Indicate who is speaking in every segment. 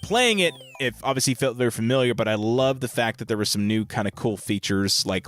Speaker 1: playing it, obviously felt very familiar, but I love the fact that there were some new kind of cool features. Like,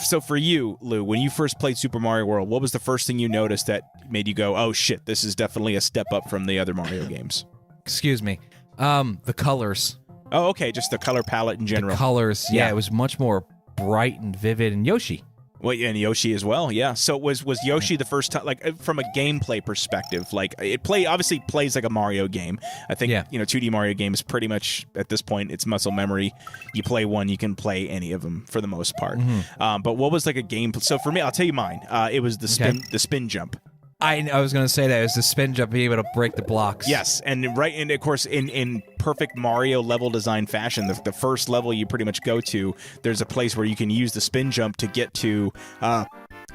Speaker 1: so for you, Lou, when you first played Super Mario World, what was the first thing you noticed that made you go, "Oh shit, this is definitely a step up from the other Mario games"?
Speaker 2: Excuse me. The colors.
Speaker 1: Oh, okay, just the color palette in general.
Speaker 2: The colors, yeah, it was much more bright and vivid. And Yoshi.
Speaker 1: Well, and Yoshi as well, yeah. So was Yoshi the first time, like from a gameplay perspective, like obviously plays like a Mario game. I think 2D Mario games pretty much at this point it's muscle memory. You play one, you can play any of them for the most part. But what was like a game? So for me, I'll tell you mine. It was the spin jump.
Speaker 2: I was going to say that it was the spin jump, being able to break the blocks.
Speaker 1: Yes, and of course, in perfect Mario level design fashion, the first level you pretty much go to, there's a place where you can use the spin jump to get to.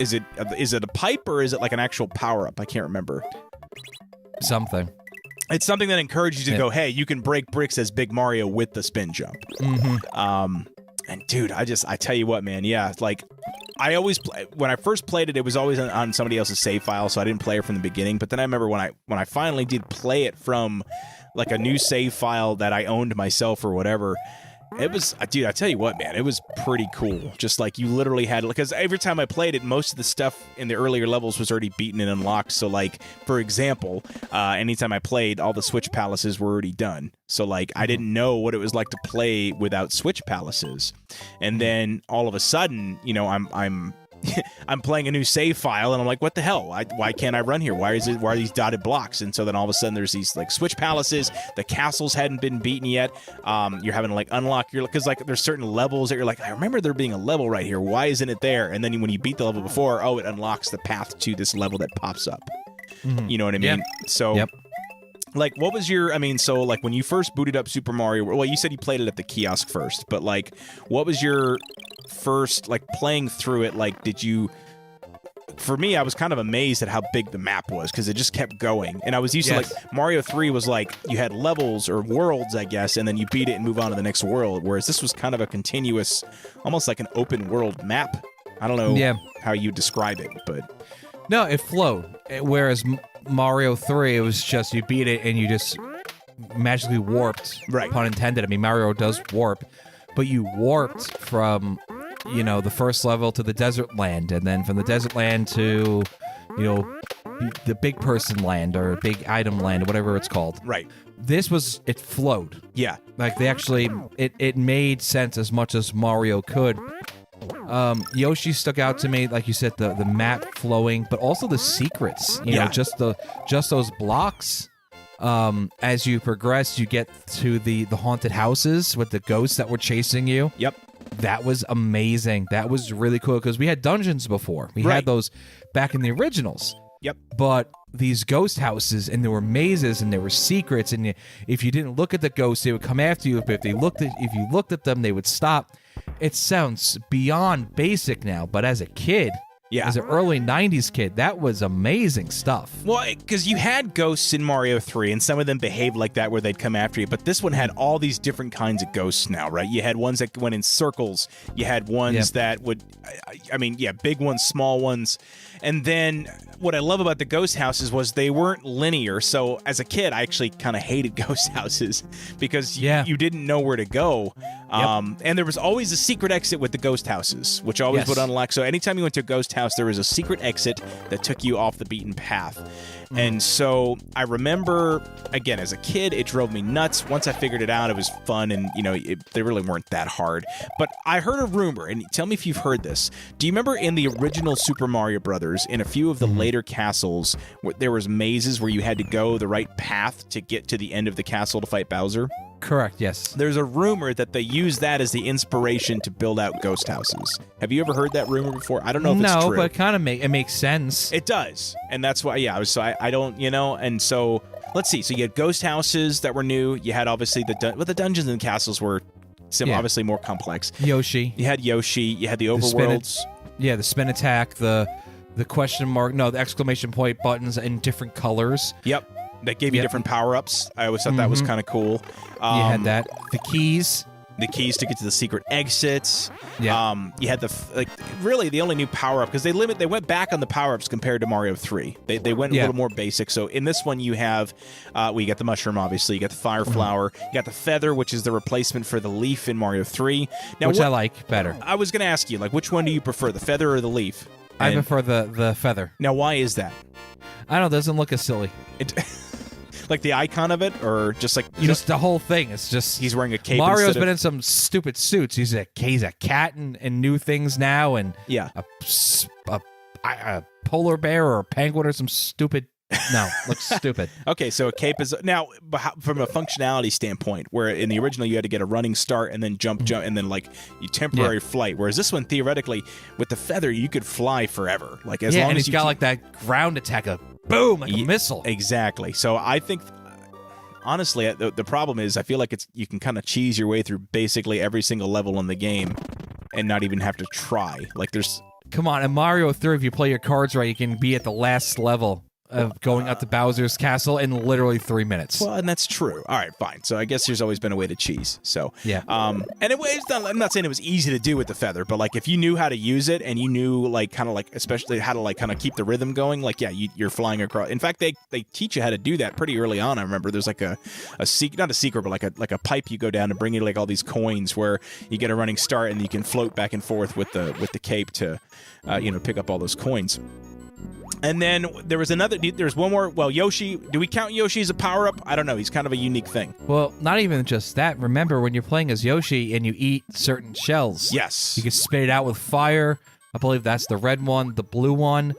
Speaker 1: Is it a pipe or is it like an actual power up? I can't remember.
Speaker 2: Something.
Speaker 1: It's something that encourages you to go, hey, you can break bricks as Big Mario with the spin jump. And dude, I tell you what, man, yeah, like I always when I first played it, it was always on somebody else's save file, so I didn't play it from the beginning. But then I remember when I finally did play it from like a new save file that I owned myself or whatever. It was, dude, I tell you what, man, it was pretty cool. Just like you literally had, because every time I played it, most of the stuff in the earlier levels was already beaten and unlocked. So like, for example, anytime I played, all the Switch Palaces were already done. So like, I didn't know what it was like to play without Switch Palaces. And then all of a sudden, you know, I'm I'm playing a new save file, and I'm like, what the hell? Why can't I run here? Why are these dotted blocks? And so then all of a sudden there's these like Switch Palaces. The castles hadn't been beaten yet. You're having to like unlock your, because like there's certain levels that you're like, I remember there being a level right here. Why isn't it there? And then when you beat the level before, oh, it unlocks the path to this level that pops up. You know what I mean? So. Like, what was your, so, like, when you first booted up Super Mario, well, you said you played it at the kiosk first, but, like, what was your first, like, playing through it, like, for me, I was kind of amazed at how big the map was, because it just kept going, and I was used to, like, Mario 3 was, like, you had levels, or worlds, I guess, and then you beat it and move on to the next world, whereas this was kind of a continuous, almost like an open world map. I don't know how you describe it, but...
Speaker 2: No, it flowed, whereas Mario 3, it was just you beat it and you just magically warped, pun intended. I mean, Mario does warp, but you warped from, you know, the first level to the desert land, and then from the desert land to, you know, the big person land or big item land or whatever it's called.
Speaker 1: Right.
Speaker 2: This was, it flowed.
Speaker 1: Yeah.
Speaker 2: Like they actually, it made sense as much as Mario could. Yoshi stuck out to me, like you said, the map flowing, but also the secrets. You know, just those blocks. As you progress, you get to the haunted houses with the ghosts that were chasing you.
Speaker 1: Yep.
Speaker 2: That was amazing. That was really cool because we had dungeons before. We had those back in the originals.
Speaker 1: Yep.
Speaker 2: But these ghost houses, and there were mazes, and there were secrets, and if you didn't look at the ghosts, they would come after you. If you looked at them, they would stop. It sounds beyond basic now, but as a kid, as an early 90s kid, that was amazing stuff.
Speaker 1: Well, because you had ghosts in Mario 3, and some of them behaved like that where they'd come after you, but this one had all these different kinds of ghosts now, right? You had ones that went in circles. You had ones that would, big ones, small ones. And then what I love about the ghost houses was they weren't linear. So as a kid, I actually kind of hated ghost houses because you didn't know where to go. And there was always a secret exit with the ghost houses, which always would unlock. So anytime you went to a ghost house, there was a secret exit that took you off the beaten path. And so I remember, again, as a kid, it drove me nuts. Once I figured it out, it was fun, and, you know, they really weren't that hard. But I heard a rumor, and tell me if you've heard this. Do you remember in the original Super Mario Brothers, in a few of the later castles, there was mazes where you had to go the right path to get to the end of the castle to fight Bowser?
Speaker 2: Correct, yes.
Speaker 1: There's a rumor that they use that as the inspiration to build out ghost houses. Have you ever heard that rumor before? I don't know if it's true.
Speaker 2: No, but it kind of it makes sense.
Speaker 1: It does. And that's why, I don't, you know, and so, let's see. So you had ghost houses that were new. You had, obviously, the dungeons and castles were obviously more complex.
Speaker 2: Yoshi.
Speaker 1: You had Yoshi. You had the overworlds.
Speaker 2: The spin attack, the question mark, the exclamation point buttons in different colors.
Speaker 1: Yep. That gave you different power-ups. I always thought that was kind of cool.
Speaker 2: You had that. The keys.
Speaker 1: the keys to get to the secret exits.
Speaker 2: Yeah.
Speaker 1: You had really the only new power up because they went back on the power ups compared to Mario 3. They went a little more basic. So in this one you have you got the mushroom, obviously. You got the fire flower. You got the feather, which is the replacement for the leaf in Mario 3. Now,
Speaker 2: which I like better.
Speaker 1: I was going to ask you, like, which one do you prefer, the feather or the leaf?
Speaker 2: I prefer the feather.
Speaker 1: Now, why is that?
Speaker 2: I don't know. It doesn't look as silly.
Speaker 1: Like the icon of it, or just like
Speaker 2: just the whole thing. It's just
Speaker 1: he's wearing a cape.
Speaker 2: Mario's been in some stupid suits. He's a cat and new things now, and a polar bear or a penguin or some stupid. No, looks stupid.
Speaker 1: Okay, so a cape is now from a functionality standpoint, where in the original you had to get a running start and then jump, and then like you temporary flight. Whereas this one, theoretically, with the feather, you could fly forever. Like as long
Speaker 2: and
Speaker 1: as
Speaker 2: he's got like that ground attack, boom, like a missile.
Speaker 1: Exactly. So I think, honestly, the problem is I feel like you can kind of cheese your way through basically every single level in the game and not even have to try. Like there's.
Speaker 2: Come on, in Mario 3, if you play your cards right, you can be at the last level of going up to Bowser's castle in literally 3 minutes.
Speaker 1: Well, and that's true. All right, fine. So I guess there's always been a way to cheese. So
Speaker 2: yeah.
Speaker 1: And I'm not saying it was easy to do with the feather, but like if you knew how to use it and you knew like kind of like especially how to like kind of keep the rhythm going, like you're flying across. In fact, they teach you how to do that pretty early on. I remember there's like not a secret, but like a pipe you go down and bring you like all these coins where you get a running start and you can float back and forth with the cape to pick up all those coins. And then there's one more. Well, Yoshi, do we count Yoshi as a power-up? I don't know. He's kind of a unique thing.
Speaker 2: Well, not even just that. Remember, when you're playing as Yoshi and you eat certain shells.
Speaker 1: Yes.
Speaker 2: You can spit it out with fire. I believe that's the red one. The blue one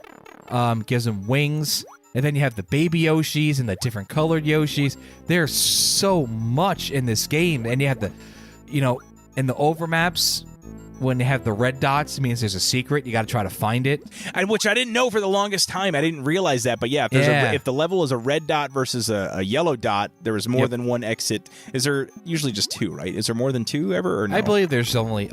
Speaker 2: gives him wings. And then you have the baby Yoshis and the different colored Yoshis. There's so much in this game. And you have in the overmaps, when they have the red dots, it means there's a secret. You got to try to find it.
Speaker 1: And which I didn't know for the longest time. I didn't realize that. But yeah, if the level is a red dot versus a yellow dot, there is more than one exit. Is there usually just two, right? Is there more than two ever? Or no?
Speaker 2: I believe there's only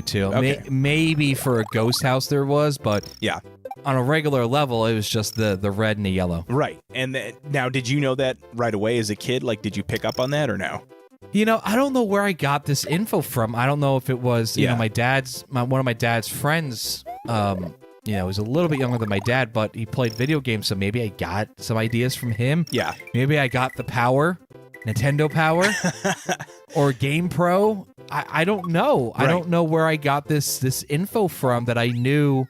Speaker 2: two.
Speaker 1: Okay.
Speaker 2: Maybe for a ghost house there was, but
Speaker 1: yeah.
Speaker 2: On a regular level, it was just the red and the yellow.
Speaker 1: Right. And now, did you know that right away as a kid? Like, did you pick up on that or no?
Speaker 2: I don't know where I got this info from. I don't know if it was, one of my dad's friends, he's a little bit younger than my dad, but he played video games, so maybe I got some ideas from him.
Speaker 1: Yeah.
Speaker 2: Maybe I got the power, Nintendo Power, or Game Pro. I don't know. Right. I don't know where I got this info from that I knew.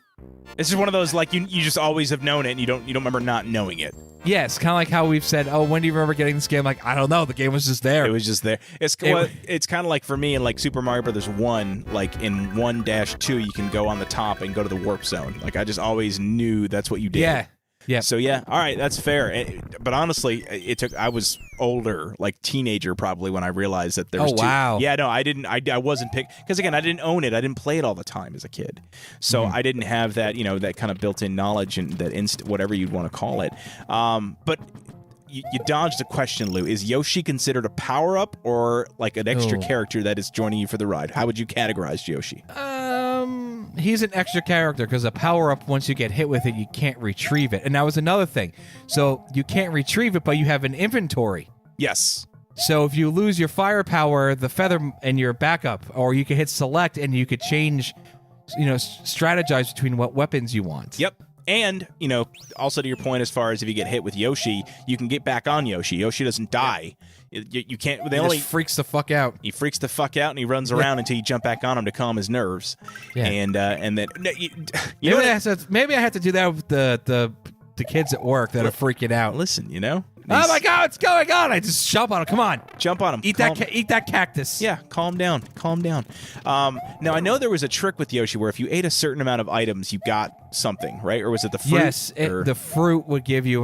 Speaker 1: It's just one of those, like, you just always have known it, and you don't remember not knowing it.
Speaker 2: Yes, kind of like how we've said, when do you remember getting this game? Like, I don't know. The game was just there.
Speaker 1: It was just there. It's kind of like for me in like Super Mario Brothers 1, like in 1-2, you can go on the top and go to the warp zone. Like I just always knew that's what you did.
Speaker 2: Yeah. Yeah.
Speaker 1: So yeah, all right, that's fair. But honestly, I was older, like teenager probably, when I realized that there was two.
Speaker 2: Wow.
Speaker 1: Yeah, no, I wasn't picked because again, I didn't own it. I didn't play it all the time as a kid, so I didn't have that that kind of built-in knowledge and that whatever you'd want to call it. But you dodged the question, Lou. Is Yoshi considered a power-up or like an extra character that is joining you for the ride? How would you categorize Yoshi?
Speaker 2: He's an extra character because a power-up, once you get hit with it, you can't retrieve it. And that was another thing. So you can't retrieve it, but you have an inventory.
Speaker 1: Yes.
Speaker 2: So if you lose your firepower, the feather, and your backup, or you can hit select and you could change, strategize between what weapons you want.
Speaker 1: Yep. And, also to your point, as far as if you get hit with Yoshi, you can get back on Yoshi. Yoshi doesn't die. You can't.
Speaker 2: He just freaks the fuck out.
Speaker 1: He freaks the fuck out, and he runs around until you jump back on him to calm his nerves. Yeah. And then
Speaker 2: maybe I have to do that with the kids at work that are freaking out.
Speaker 1: Listen,
Speaker 2: Oh my God, what's going on? I just jump on him. Come on.
Speaker 1: Jump on him.
Speaker 2: Eat that cactus.
Speaker 1: Yeah, calm down. Now, I know there was a trick with Yoshi where if you ate a certain amount of items, you got something, right? Or was it the fruit?
Speaker 2: Yes, the fruit would give you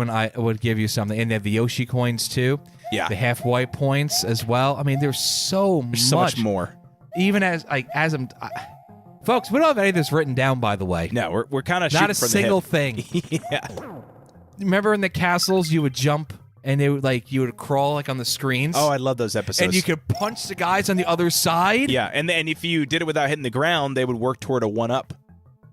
Speaker 2: something. And they have the Yoshi coins, too.
Speaker 1: Yeah.
Speaker 2: The half-white points as well. I mean, there's so much
Speaker 1: more.
Speaker 2: Even as I'm... folks, we don't have any of this written down, by the way.
Speaker 1: No, we're kind of
Speaker 2: not a single thing.
Speaker 1: Yeah.
Speaker 2: Remember in the castles, you would jump... And they would you would crawl on the screens.
Speaker 1: Oh, I love those episodes.
Speaker 2: And you could punch the guys on the other side.
Speaker 1: Yeah, and if you did it without hitting the ground, they would work toward a 1-up.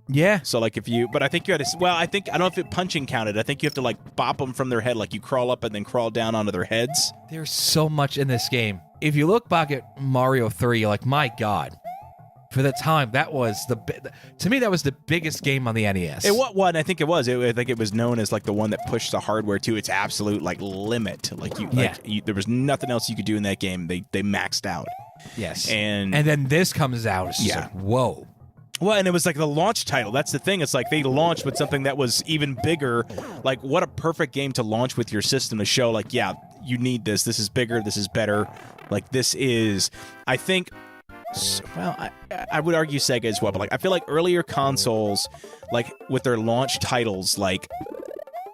Speaker 2: Yeah.
Speaker 1: So like but I think you had to. Well, I don't know if punching counted. I think you have to like bop them from their head, like you crawl up and then crawl down onto their heads.
Speaker 2: There's so much in this game. If you look back at Mario 3, you're like, my God. For the time, that was to me that was the biggest game on the NES.
Speaker 1: What I think it was. I think it was known as like the one that pushed the hardware to its absolute like limit. Like there was nothing else you could do in that game. They maxed out.
Speaker 2: Yes.
Speaker 1: And
Speaker 2: then this comes out. It's just like, whoa.
Speaker 1: Well, and it was like the launch title. That's the thing. It's like they launched with something that was even bigger. Like, what a perfect game to launch with your system to show, like, yeah, you need this. This is bigger. This is better. Like, this is, I think, well, I would argue Sega as well, but like I feel like earlier consoles, like with their launch titles, like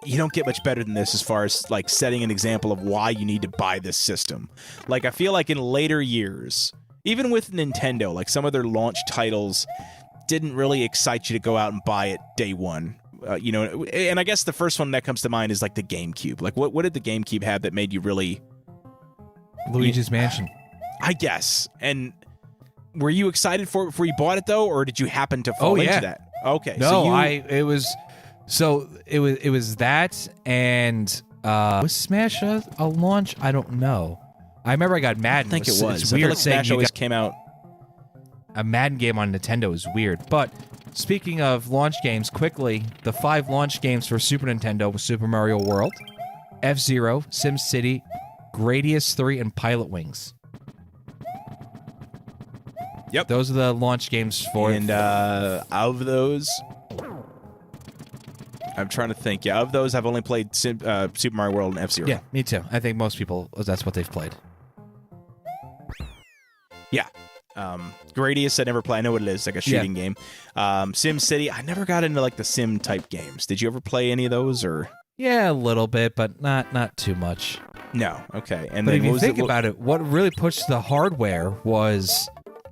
Speaker 1: you don't get much better than this as far as like setting an example of why you need to buy this system. Like I feel like in later years, even with Nintendo, like some of their launch titles didn't really excite you to go out and buy it day one. And I guess the first one that comes to mind is like the GameCube. Like what did the GameCube have that made you really
Speaker 2: Luigi's Mansion?
Speaker 1: I guess. And were you excited for it before you bought it though, or did you happen to fall into that? Okay.
Speaker 2: No, it was that and was Smash a launch? I don't know. I remember I got Madden.
Speaker 1: I think it was.
Speaker 2: It's weird
Speaker 1: like
Speaker 2: saying
Speaker 1: Smash always came out.
Speaker 2: A Madden game on Nintendo is weird. But speaking of launch games, quickly, the 5 launch games for Super Nintendo was Super Mario World, F-Zero, SimCity, Gradius 3, and Pilot Wings.
Speaker 1: Yep.
Speaker 2: Those are the launch games for...
Speaker 1: And of those... I'm trying to think. Yeah, of those, I've only played Super Mario World and F-Zero.
Speaker 2: Yeah, me too. I think most people, that's what they've played.
Speaker 1: Yeah. Gradius, I never play. I know what it is. It's like a shooting game. SimCity, I never got into like the sim type games. Did you ever play any of those, or?
Speaker 2: Yeah, a little bit, but not too much.
Speaker 1: No. Okay. And
Speaker 2: but
Speaker 1: then
Speaker 2: if you think about it, what really pushed the hardware was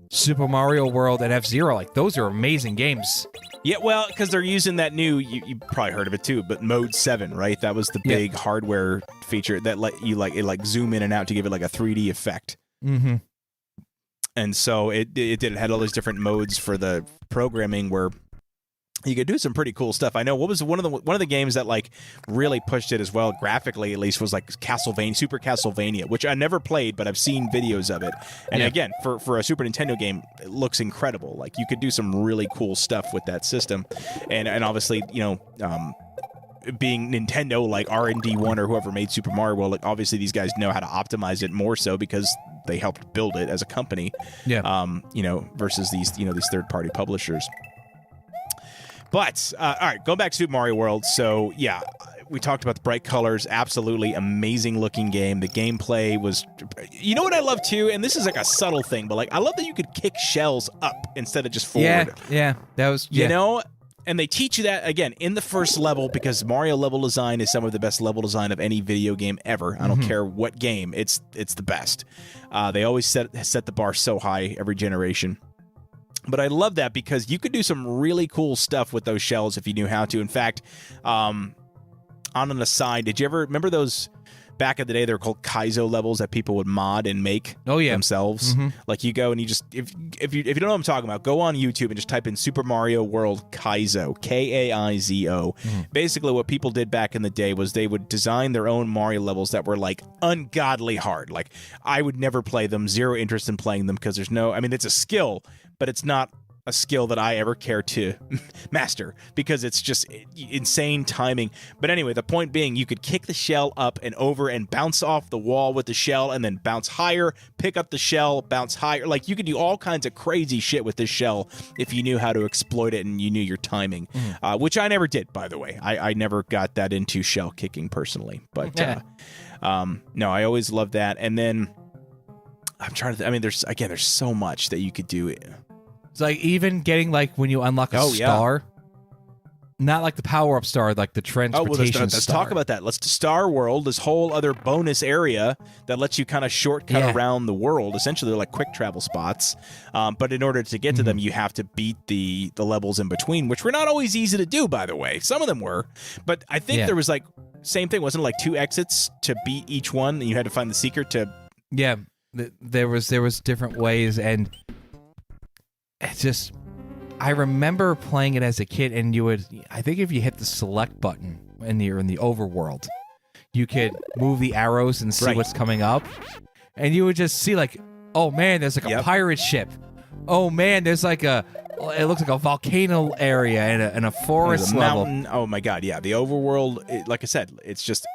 Speaker 2: Super Mario World and F-Zero. Like, those are amazing games.
Speaker 1: Yeah, well, because they're using that new, you probably heard of it too, but Mode 7, right? That was the big hardware feature that let you like zoom in and out to give it like a 3D effect.
Speaker 2: Mm-hmm.
Speaker 1: And so it had all these different modes for the programming where you could do some pretty cool stuff. I know what was one of the games that like really pushed it as well, graphically at least, was like Super Castlevania, which I never played, but I've seen videos of it. And again, for a Super Nintendo game, it looks incredible. Like you could do some really cool stuff with that system, and obviously being Nintendo, like R&D1 or whoever made Super Mario World, like obviously these guys know how to optimize it more so because they helped build it as a company. Yeah. Versus these third-party publishers. But, all right, going back to Super Mario World. So, yeah, we talked about the bright colors. Absolutely amazing-looking game. The gameplay was... You know what I love, too? And this is like a subtle thing, but like I love that you could kick shells up instead of just forward.
Speaker 2: Yeah. That was...
Speaker 1: You know? And they teach you that, again, in the first level, because Mario level design is some of the best level design of any video game ever. I don't care what game. It's the best. They always set the bar so high every generation. But I love that because you could do some really cool stuff with those shells if you knew how to. In fact, on an aside, did you ever remember those back in the day? They were called Kaizo levels that people would mod and make themselves. Like you go and you just if you don't know what I'm talking about, go on YouTube and just type in Super Mario World Kaizo, K-A-I-Z-O. Basically, what people did back in the day was they would design their own Mario levels that were like ungodly hard. Like I would never play them. Zero interest in playing them because there's no. I mean, it's a skill, but it's not a skill that I ever care to master because it's just insane timing. But anyway, the point being, you could kick the shell up and over and bounce off the wall with the shell and then bounce higher, pick up the shell, bounce higher. Like you could do all kinds of crazy shit with this shell if you knew how to exploit it and you knew your timing, which I never did, by the way. I never got that into shell kicking personally. But no, I always loved that. And then I'm trying to I mean, there's so much that you could do.
Speaker 2: It's like even getting like when you unlock a star, not like the power-up star, like the transportation star.
Speaker 1: Let's talk about that. Star World, this whole other bonus area that lets you kind of shortcut around the world. Essentially, they're like quick travel spots. But in order to get to them, you have to beat the levels in between, which were not always easy to do, by the way. Some of them were. But I think there was like, same thing. Wasn't it like 2 exits to beat each one? And you had to find the secret to...
Speaker 2: Yeah, there was different ways, and it's just I remember playing it as a kid, and I think if you hit the select button and you're in the overworld, you could move the arrows and see what's coming up, and you would just see like, oh man, there's like a pirate ship. Oh man, there's like it looks like a volcano area and a forest level.
Speaker 1: Mountain. Oh my god, yeah. The overworld, like I said, it's just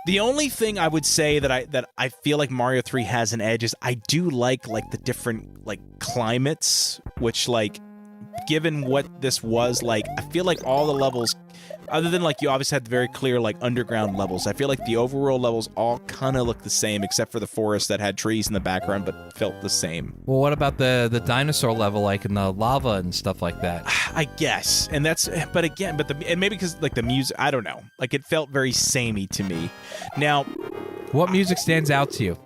Speaker 1: the only thing I would say that I feel like Mario 3 has an edge is I do like the different like climates, which like given what this was like, I feel like all the levels, other than like you obviously had the very clear like underground levels, I feel like the overworld levels all kind of look the same except for the forest that had trees in the background but felt the same.
Speaker 2: Well, what about the dinosaur level, like in the lava and stuff like that?
Speaker 1: I guess, and that's, but again, and maybe because like the music, I don't know, like it felt very samey to me. Now,
Speaker 2: what music stands out to you?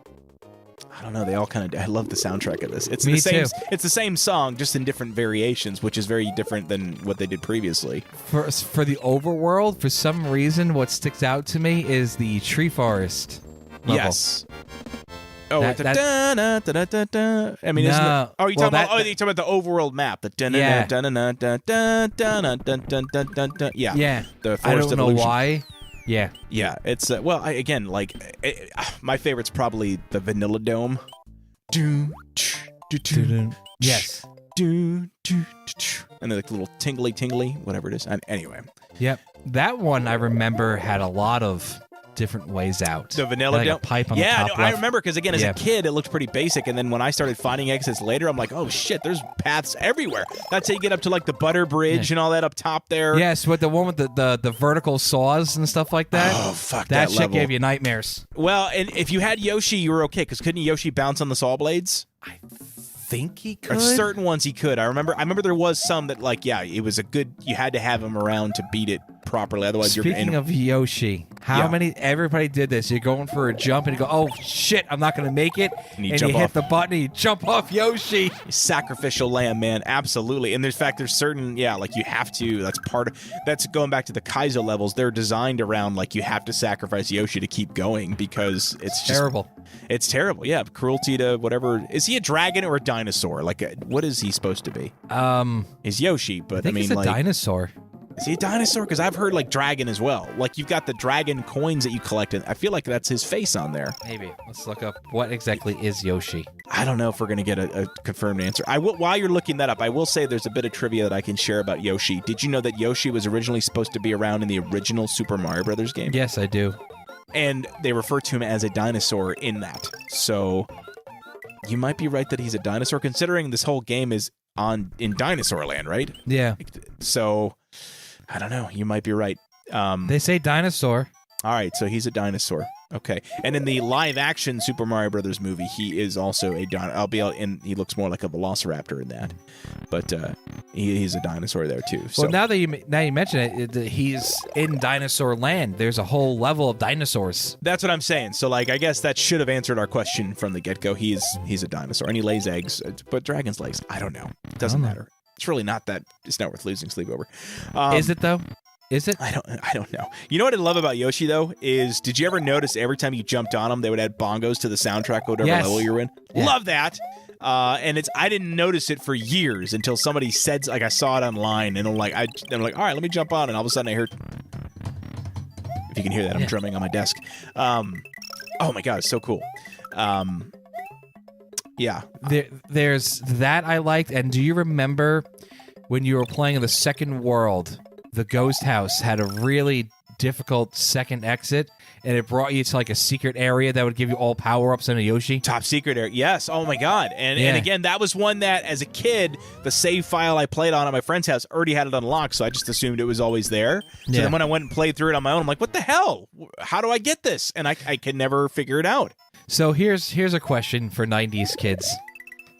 Speaker 1: I don't know. They all kind of. I love the soundtrack of this. It's
Speaker 2: Me
Speaker 1: the same.
Speaker 2: too.
Speaker 1: It's the same song, just in different variations, which is very different than what they did previously.
Speaker 2: For the overworld, for some reason, what sticks out to me is the tree forest level.
Speaker 1: Yes. Oh, I mean,
Speaker 2: no.
Speaker 1: isn't it? Oh, you're talking about?
Speaker 2: That,
Speaker 1: Oh, you're talking about the overworld map. The yeah.
Speaker 2: Yeah.
Speaker 1: The forest
Speaker 2: I don't know
Speaker 1: evolution.
Speaker 2: why. Yeah.
Speaker 1: Yeah, it's well, again, like my favorite's probably the Vanilla Dome.
Speaker 2: Yes.
Speaker 1: And they're like little tingly, whatever it is. Anyway.
Speaker 2: Yep. That one I remember had a lot of different ways out.
Speaker 1: The Vanilla Dome?
Speaker 2: Like a pipe on the
Speaker 1: Yeah,
Speaker 2: top
Speaker 1: no,
Speaker 2: left.
Speaker 1: I remember because again, as a kid, it looked pretty basic, and then when I started finding exits later, I'm like, oh shit, there's paths everywhere. That's how you get up to like the Butter Bridge and all that up top there.
Speaker 2: Yes, with the one with the vertical saws and stuff like that.
Speaker 1: Oh fuck,
Speaker 2: that shit
Speaker 1: level
Speaker 2: gave you nightmares.
Speaker 1: Well, and if you had Yoshi, you were okay because couldn't Yoshi bounce on the saw blades?
Speaker 2: I think he could.
Speaker 1: Or certain ones he could. I remember there was some that like, yeah, it was a good. You had to have him around to beat it properly. Otherwise,
Speaker 2: Speaking of Yoshi, how many? Everybody did this. You're going for a jump and you go, oh shit, I'm not going to make it. And you hit the button and you jump off Yoshi.
Speaker 1: Sacrificial lamb, man, absolutely. And in fact, there's certain, like you have to. That's going back to the Kaizo levels. They're designed around like you have to sacrifice Yoshi to keep going because it's just
Speaker 2: terrible.
Speaker 1: It's terrible. Yeah, cruelty to whatever. Is he a dragon or a dinosaur? Like, what is he supposed to be? Is Yoshi? But
Speaker 2: I think he's a dinosaur.
Speaker 1: Is he a dinosaur? Because I've heard like dragon as well. Like you've got the dragon coins that you collect, and I feel like that's his face on there.
Speaker 2: Maybe. Let's look up what exactly is Yoshi.
Speaker 1: I don't know if we're gonna get a confirmed answer. While you're looking that up, I will say there's a bit of trivia that I can share about Yoshi. Did you know that Yoshi was originally supposed to be around in the original Super Mario Brothers game?
Speaker 2: Yes, I do.
Speaker 1: And they refer to him as a dinosaur in that. So you might be right that he's a dinosaur, considering this whole game is in Dinosaur Land, right?
Speaker 2: Yeah.
Speaker 1: So I don't know. You might be right.
Speaker 2: They say dinosaur.
Speaker 1: All right, so he's a dinosaur. Okay. And in the live-action Super Mario Brothers movie, he is also a dinosaur. Albeit, he looks more like a velociraptor in that. But he's a dinosaur there, too. So.
Speaker 2: Well, now that you mention it, he's in Dinosaur Land. There's a whole level of dinosaurs.
Speaker 1: That's what I'm saying. So, like, I guess that should have answered our question from the get-go. He's a dinosaur, and he lays eggs. But dragons lays. I don't know. It doesn't matter. It's really not that. It's not worth losing sleep over.
Speaker 2: Is it, though? Is it?
Speaker 1: I don't know. You know what I love about Yoshi, though, is did you ever notice every time you jumped on him, they would add bongos to the soundtrack, whatever level you were in? Yeah. Love that. And I didn't notice it for years until somebody said, like, I saw it online, and I'm like, all right, let me jump on, and all of a sudden I heard, if you can hear that, I'm drumming on my desk. Oh my God, it's so cool. Yeah.
Speaker 2: There's that I liked, and do you remember when you were playing in the second world, the ghost house had a really difficult second exit, and it brought you to like a secret area that would give you all power-ups and a Yoshi?
Speaker 1: Top secret area. Yes. Oh my God. And again, that was one that as a kid, the save file I played on at my friend's house already had it unlocked, so I just assumed it was always there. So then when I went and played through it on my own, I'm like, what the hell? How do I get this? And I can never figure it out.
Speaker 2: So here's a question for 90s kids.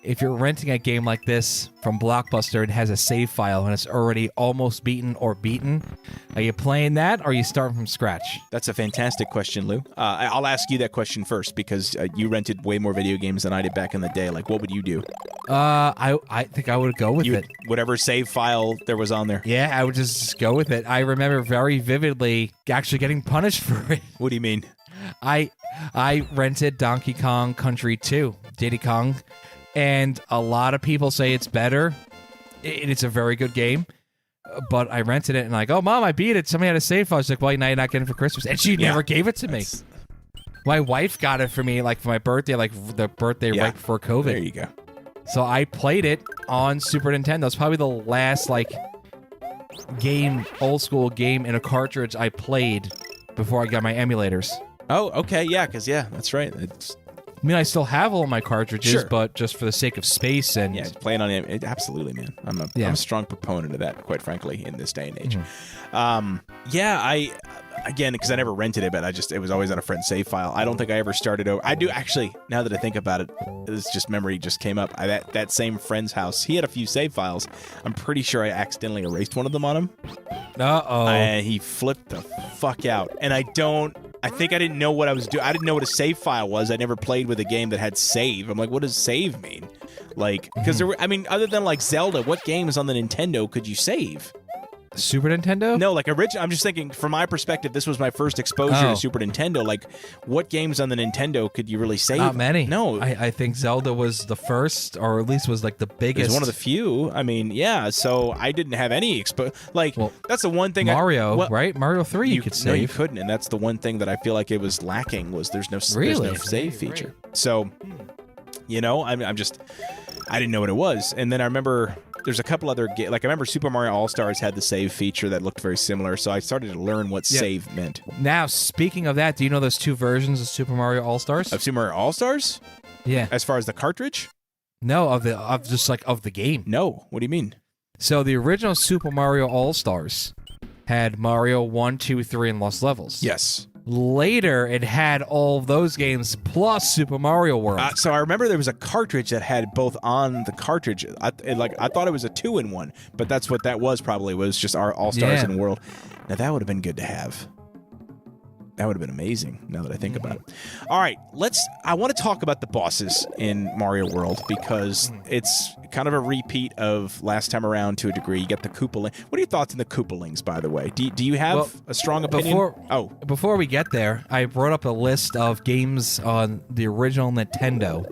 Speaker 2: If you're renting a game like this from Blockbuster and has a save file and it's already almost beaten or beaten, are you playing that or are you starting from scratch?
Speaker 1: That's a fantastic question, Lou. I'll ask you that question first because you rented way more video games than I did back in the day. Like, what would you do?
Speaker 2: I think I would go with it.
Speaker 1: Whatever save file there was on there.
Speaker 2: Yeah, I would just go with it. I remember very vividly actually getting punished for it.
Speaker 1: What do you mean?
Speaker 2: I rented Donkey Kong Country 2, Diddy Kong, and a lot of people say it's better. it's a very good game. But I rented it and like, oh, Mom, I beat it. Somebody had a save file. I was like, well, now you're not getting it for Christmas. And she never gave it to me. My wife got it for me like for my birthday, like the birthday right before COVID.
Speaker 1: There you go.
Speaker 2: So I played it on Super Nintendo. It's probably the last like old school game in a cartridge I played before I got my emulators.
Speaker 1: Oh, okay, yeah, because that's right.
Speaker 2: I mean, I still have all my cartridges, but just for the sake of space and
Speaker 1: playing on it, absolutely, man. I'm a strong proponent of that, quite frankly, in this day and age. Again, because I never rented it, but it was always on a friend's save file. I don't think I ever started over. I do actually. Now that I think about it, this just memory just came up. That same friend's house, he had a few save files. I'm pretty sure I accidentally erased one of them on him. And he flipped the fuck out. And I think I didn't know what I was doing. I didn't know what a save file was. I never played with a game that had save. I'm like, what does save mean? Like, because other than like Zelda, what games on the Nintendo could you save?
Speaker 2: Super Nintendo?
Speaker 1: No, like original. I'm just thinking, from my perspective, this was my first exposure to Super Nintendo. Like, what games on the Nintendo could you really save?
Speaker 2: Not many.
Speaker 1: No,
Speaker 2: I think Zelda was the first, or at least was like the biggest.
Speaker 1: It was one of the few. I mean, yeah. So I didn't have any that's the one thing.
Speaker 2: Mario, right? Mario 3, you could save.
Speaker 1: No, you couldn't, and that's the one thing that I feel like it was lacking. Was there's no save feature. Right. So, I didn't know what it was, and then I remember. There's a couple other I remember Super Mario All-Stars had the save feature that looked very similar, so I started to learn what save meant.
Speaker 2: Now, speaking of that, do you know there's two versions of Super Mario All-Stars?
Speaker 1: Of Super Mario All-Stars?
Speaker 2: Yeah.
Speaker 1: As far as the cartridge?
Speaker 2: No, of the game.
Speaker 1: No. What do you mean?
Speaker 2: So the original Super Mario All-Stars had Mario 1, 2, 3, and Lost Levels.
Speaker 1: Yes.
Speaker 2: Later, it had all of those games plus Super Mario World.
Speaker 1: So I remember there was a cartridge that had both on the cartridge. I thought it was a 2-in-1, but that's what that was probably, was just our All-Stars and World. Now, that would have been good to have. That would have been amazing, now that I think about it. All right, I want to talk about the bosses in Mario World, because it's kind of a repeat of last time around to a degree. You get the Koopaling. What are your thoughts on the Koopalings, by the way? Do you have a strong opinion?
Speaker 2: Before we get there, I brought up a list of games on the original Nintendo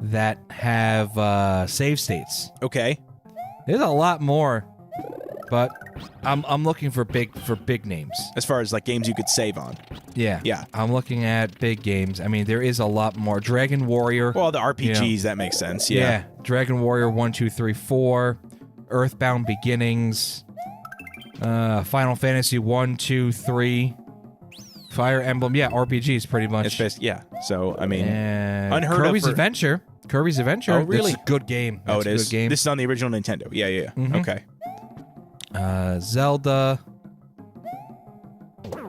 Speaker 2: that have save states.
Speaker 1: Okay.
Speaker 2: There's a lot more, but I'm looking for big names.
Speaker 1: As far as like games you could save on.
Speaker 2: Yeah. I'm looking at big games. I mean, there is a lot more. Dragon Warrior.
Speaker 1: Well, the RPGs, that makes sense. Yeah.
Speaker 2: Dragon Warrior 1, 2, 3, 4. Earthbound Beginnings. Final Fantasy 1, 2, 3. Fire Emblem. Yeah, RPGs pretty much.
Speaker 1: So, I mean, unheard
Speaker 2: Kirby's
Speaker 1: of
Speaker 2: Adventure. Kirby's Adventure.
Speaker 1: Oh, really?
Speaker 2: It's a good game.
Speaker 1: It is?
Speaker 2: Good game.
Speaker 1: This is on the original Nintendo. Yeah. Mm-hmm. Okay.
Speaker 2: Zelda.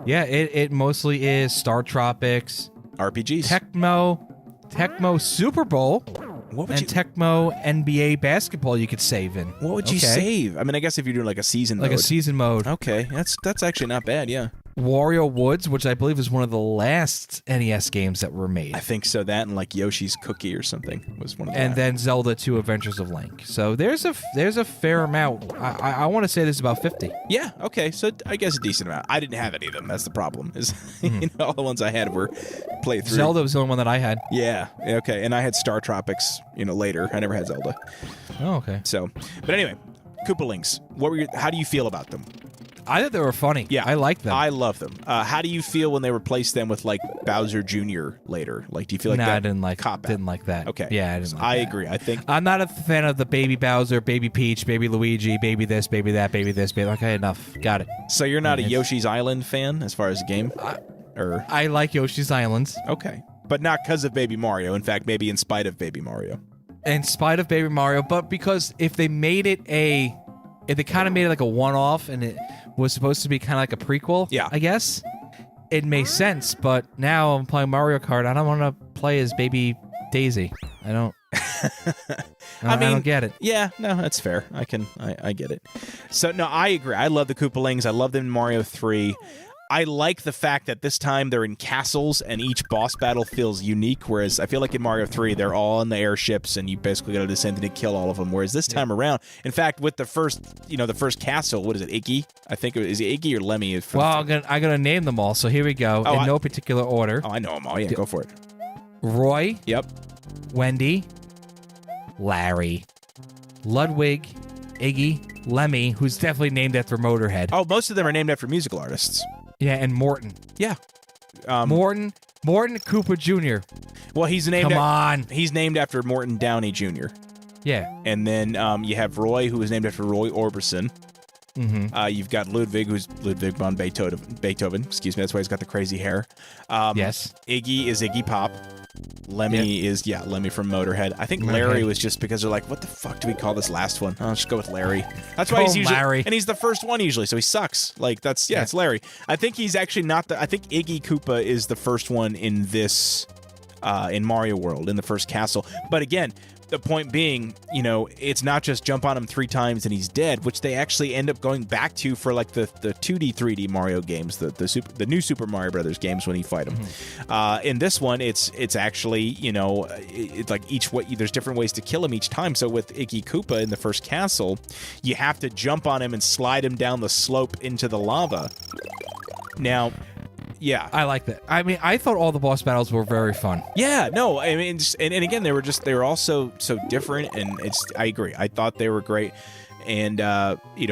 Speaker 2: Yeah, it mostly is Star Tropics.
Speaker 1: RPGs.
Speaker 2: Tecmo Super Bowl. Tecmo NBA basketball you could save in.
Speaker 1: What would you save? I mean, I guess if you're doing like a season mode.
Speaker 2: Like a season mode.
Speaker 1: Okay, that's actually not bad, yeah.
Speaker 2: Wario Woods, which I believe is one of the last NES games that were made.
Speaker 1: I think so. That and like Yoshi's Cookie or something was one of them.
Speaker 2: And then Zelda 2 Adventures of Link. So there's a fair amount. I want to say there's about 50.
Speaker 1: Yeah, okay. So I guess a decent amount. I didn't have any of them. That's the problem. Is all the ones I had were played through.
Speaker 2: Zelda was the only one that I had.
Speaker 1: Yeah, okay. And I had Star Tropics, later. I never had Zelda.
Speaker 2: Oh, okay.
Speaker 1: So, but anyway, Koopalings. How do you feel about them?
Speaker 2: I thought they were funny.
Speaker 1: Yeah,
Speaker 2: I like them.
Speaker 1: I love them. How do you feel when they replaced them with like Bowser Jr. later? Like, do you feel like that?
Speaker 2: I didn't like that.
Speaker 1: Okay.
Speaker 2: Yeah, I
Speaker 1: agree. I think
Speaker 2: I'm not a fan of the baby Bowser, baby Peach, baby Luigi, baby this, baby that, baby this, baby. Okay, enough. Got it.
Speaker 1: So you're not a Yoshi's Island fan as far as the game?
Speaker 2: I like Yoshi's Islands.
Speaker 1: Okay, but not because of Baby Mario. In fact, maybe in spite of Baby Mario.
Speaker 2: In spite of Baby Mario, but because if they kind of made it like a one-off and it was supposed to be kind of like a prequel, I guess, it makes sense. But now I'm playing Mario Kart. I don't want to play as Baby Daisy. I don't. I don't get it.
Speaker 1: Yeah, no, that's fair. I get it. So, no, I agree. I love the Koopalings. I love them in Mario 3. I like the fact that this time they're in castles and each boss battle feels unique, whereas I feel like in Mario 3, they're all in the airships and you basically got to descend and kill all of them, whereas this time around, in fact, with the first castle, what is it, Iggy? I think is it Iggy or Lemmy?
Speaker 2: I'm gonna name them all, so here we go, in no particular order.
Speaker 1: Oh, I know them all. Yeah, go for it.
Speaker 2: Roy.
Speaker 1: Yep.
Speaker 2: Wendy. Larry. Ludwig. Iggy, Lemmy, who's definitely named after Motorhead.
Speaker 1: Oh, most of them are named after musical artists.
Speaker 2: Yeah, and Morton.
Speaker 1: Yeah.
Speaker 2: Morton Koopa Jr.
Speaker 1: Well, he's named.
Speaker 2: Come on.
Speaker 1: He's named after Morton Downey Jr.
Speaker 2: Yeah.
Speaker 1: And then you have Roy, who is named after Roy Orbison.
Speaker 2: Mm-hmm.
Speaker 1: You've got Ludwig, who's Ludwig von Beethoven. Excuse me, that's why he's got the crazy hair.
Speaker 2: Yes.
Speaker 1: Iggy is Iggy Pop. Lemmy is Lemmy from Motorhead. I think Larry was just because they're like, what the fuck do we call this last one? I'll just go with Larry. That's why he's usually
Speaker 2: Larry.
Speaker 1: And he's the first one usually, so he sucks. Like it's Larry. I think he's actually not I think Iggy Koopa is the first one in this in Mario World, in the first castle. But again, the point being, it's not just jump on him 3 times and he's dead, which they actually end up going back to for like the 2D, 3D Mario games, the new Super Mario Brothers games when you fight him. Mm-hmm. In this one, it's actually, it's like there's different ways to kill him each time. So with Iggy Koopa in the first castle, you have to jump on him and slide him down the slope into the lava. Now, yeah,
Speaker 2: I like that. I mean, I thought all the boss battles were very fun.
Speaker 1: Yeah, no, I mean, and again, they were all so different, and I agree. I thought they were great, and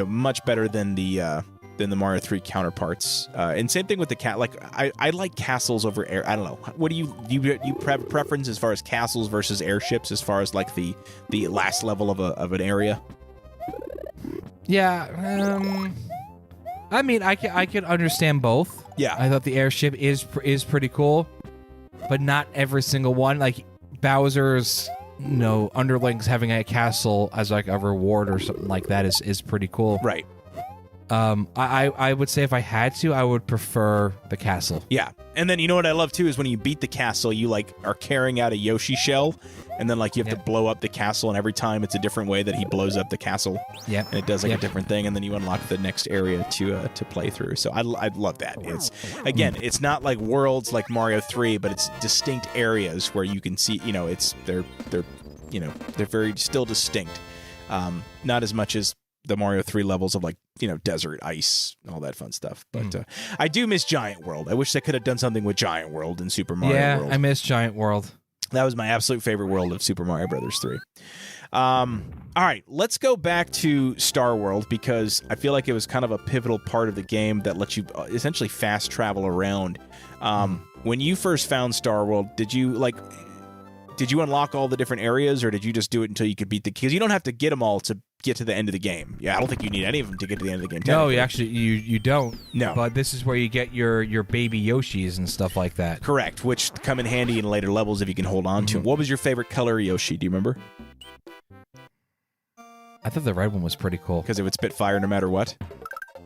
Speaker 1: much better than the Mario 3 counterparts. And same thing with the cat. Like I like castles over air. I don't know. What do you preference as far as castles versus airships? As far as like the last level of an area?
Speaker 2: Yeah. I mean, I can understand both.
Speaker 1: Yeah.
Speaker 2: I thought the airship is pretty cool, but not every single one. Like Bowser's, underlings having a castle as like a reward or something like that is pretty cool.
Speaker 1: Right.
Speaker 2: I would say if I had to, I would prefer the castle.
Speaker 1: Yeah. And then what I love too is when you beat the castle, you like are carrying out a Yoshi shell, and then like you have to blow up the castle, and every time it's a different way that he blows up the castle.
Speaker 2: Yeah.
Speaker 1: And it does like a different thing, and then you unlock the next area to play through. So I love that. It's it's not like worlds like Mario 3, but it's distinct areas where you can see, they're very still distinct. Not as much as the Mario 3 levels of like, desert, ice, all that fun stuff. But I do miss Giant World. I wish they could have done something with Giant World in Super Mario World.
Speaker 2: Yeah, I miss Giant World.
Speaker 1: That was my absolute favorite world of Super Mario Brothers 3. All right, let's go back to Star World, because I feel like it was kind of a pivotal part of the game that lets you essentially fast travel around. When you first found Star World, did you unlock all the different areas, or did you just do it until you could beat because you don't have to get them all to get to the end of the game. Yeah, I don't think you need any of them to get to the end of the game.
Speaker 2: No, you don't.
Speaker 1: No.
Speaker 2: But this is where you get your baby Yoshis and stuff like that.
Speaker 1: Correct, which come in handy in later levels if you can hold on to them. What was your favorite color Yoshi? Do you remember?
Speaker 2: I thought the red one was pretty cool.
Speaker 1: Because it would spit fire no matter what?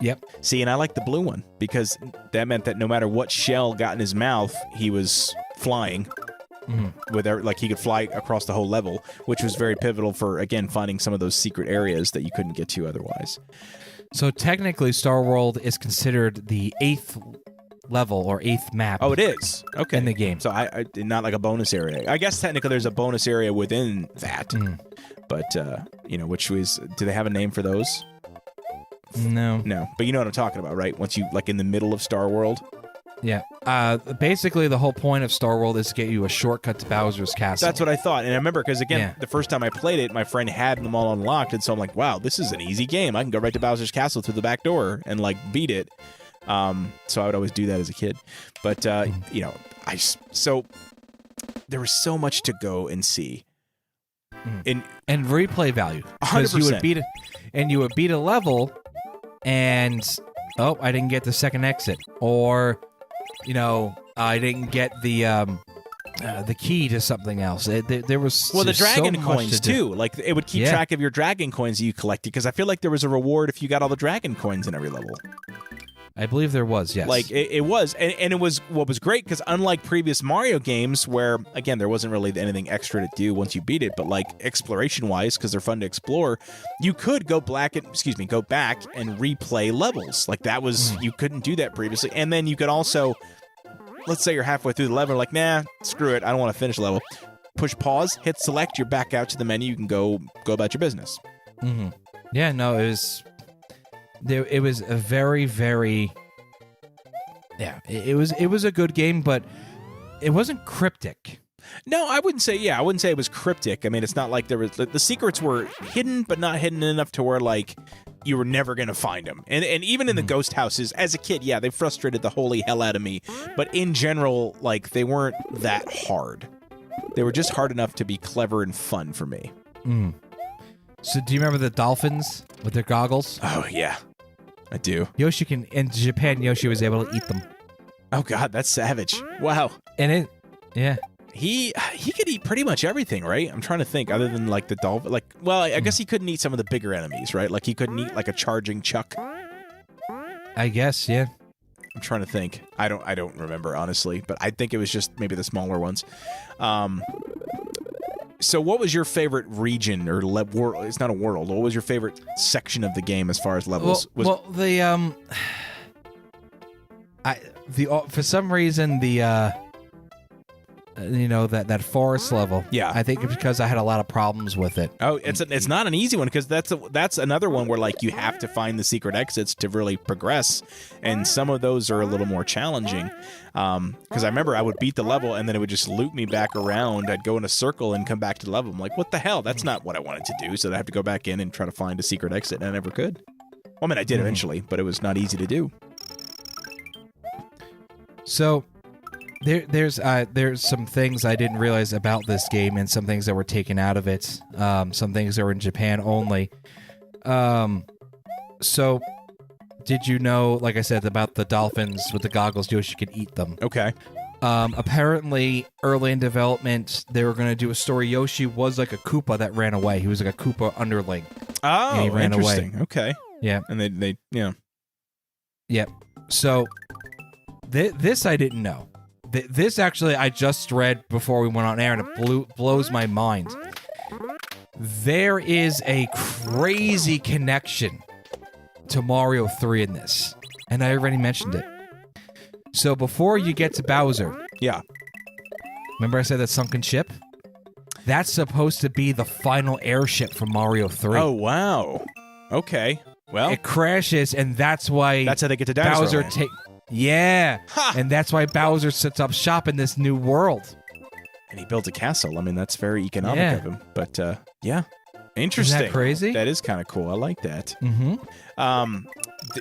Speaker 2: Yep.
Speaker 1: See, and I like the blue one, because that meant that no matter what shell got in his mouth, he was flying. Like he could fly across the whole level, which was very pivotal for, again, finding some of those secret areas that you couldn't get to otherwise.
Speaker 2: So technically, Star World is considered the 8th level or 8th map.
Speaker 1: Oh, it is? Okay.
Speaker 2: In the game.
Speaker 1: So I not like a bonus area. I guess technically there's a bonus area within that. But, which was, do they have a name for those?
Speaker 2: No.
Speaker 1: No. But you know what I'm talking about, right? Once you, like in the middle of Star World.
Speaker 2: Yeah. Basically, the whole point of Star World is to get you a shortcut to Bowser's castle.
Speaker 1: That's what I thought. And I remember, because again, the first time I played it, my friend had them all unlocked. And so I'm like, wow, this is an easy game. I can go right to Bowser's castle through the back door and like beat it. So I would always do that as a kid. But, so there was so much to go and see.
Speaker 2: And replay value.
Speaker 1: 100%.
Speaker 2: You would beat a level and, oh, I didn't get the second exit. Or, I didn't get the key to something else. There was
Speaker 1: the dragon
Speaker 2: so
Speaker 1: coins too. Like it would keep track of your dragon coins that you collected, because I feel like there was a reward if you got all the dragon coins in every level.
Speaker 2: I believe there was, yes.
Speaker 1: Like it was, and it was what was great, because unlike previous Mario games, where again there wasn't really anything extra to do once you beat it, but like exploration wise, because they're fun to explore, you could go back and replay levels. Like that was you couldn't do that previously, and then you could also, let's say you're halfway through the level, like nah, screw it, I don't want to finish the level. Push pause, hit select, you're back out to the menu. You can go about your business.
Speaker 2: Yeah, no, it was. It was a very, very, it was a good game, but it wasn't cryptic.
Speaker 1: No, I wouldn't say. Yeah, I wouldn't say it was cryptic. I mean, it's not like there was the secrets were hidden, but not hidden enough to where like you were never gonna find them. And even in the ghost houses, as a kid, yeah, they frustrated the holy hell out of me. But in general, like they weren't that hard. They were just hard enough to be clever and fun for me.
Speaker 2: So do you remember the dolphins with their goggles?
Speaker 1: Oh yeah, I do.
Speaker 2: Yoshi can in Japan. Yoshi was able to eat them.
Speaker 1: Oh god, that's savage. Wow.
Speaker 2: And yeah.
Speaker 1: He could eat pretty much everything, right? I'm trying to think, other than like the dolphin. Like, well, I guess he couldn't eat some of the bigger enemies, right? Like he couldn't eat like a charging Chuck.
Speaker 2: I guess, yeah.
Speaker 1: I'm trying to think. I don't remember honestly, but I think it was just maybe the smaller ones. So what was your favorite region or world? It's not a world. What was your favorite section of the game as far as levels?
Speaker 2: For some reason that forest level.
Speaker 1: Yeah,
Speaker 2: I think it's because I had a lot of problems with it.
Speaker 1: Oh, it's not an easy one because that's another one where like you have to find the secret exits to really progress, and some of those are a little more challenging. Because I remember I would beat the level and then it would just loop me back around. I'd go in a circle and come back to the level. I'm like, what the hell? That's not what I wanted to do. So I have to go back in and try to find a secret exit, and I never could. Well, I mean, I did eventually, but it was not easy to do.
Speaker 2: So. There's some things I didn't realize about this game, and some things that were taken out of it. Some things that were in Japan only. So, did you know, like I said, about the dolphins with the goggles? Yoshi could eat them.
Speaker 1: Okay.
Speaker 2: Apparently, early in development, they were going to do a story. Yoshi was like a Koopa that ran away. He was like a Koopa underling.
Speaker 1: Oh,
Speaker 2: and he ran
Speaker 1: interesting.
Speaker 2: Away.
Speaker 1: Okay.
Speaker 2: Yeah.
Speaker 1: And they yeah.
Speaker 2: Yep. So, this I didn't know. This actually I just read before we went on air, and it blows my mind. There is a crazy connection to Mario 3 in this, and I already mentioned it. So before you get to Bowser,
Speaker 1: yeah,
Speaker 2: remember I said that sunken ship? That's supposed to be the final airship from Mario 3.
Speaker 1: Oh wow. Okay. Well,
Speaker 2: it crashes, and that's why
Speaker 1: how they get to Dinosaur Land.
Speaker 2: Yeah, and that's why Bowser sets up shop in this new world.
Speaker 1: And he built a castle. I mean, that's very economic of him. But, yeah. Interesting.
Speaker 2: Isn't that crazy?
Speaker 1: That is kind of cool. I like that.
Speaker 2: Mm-hmm.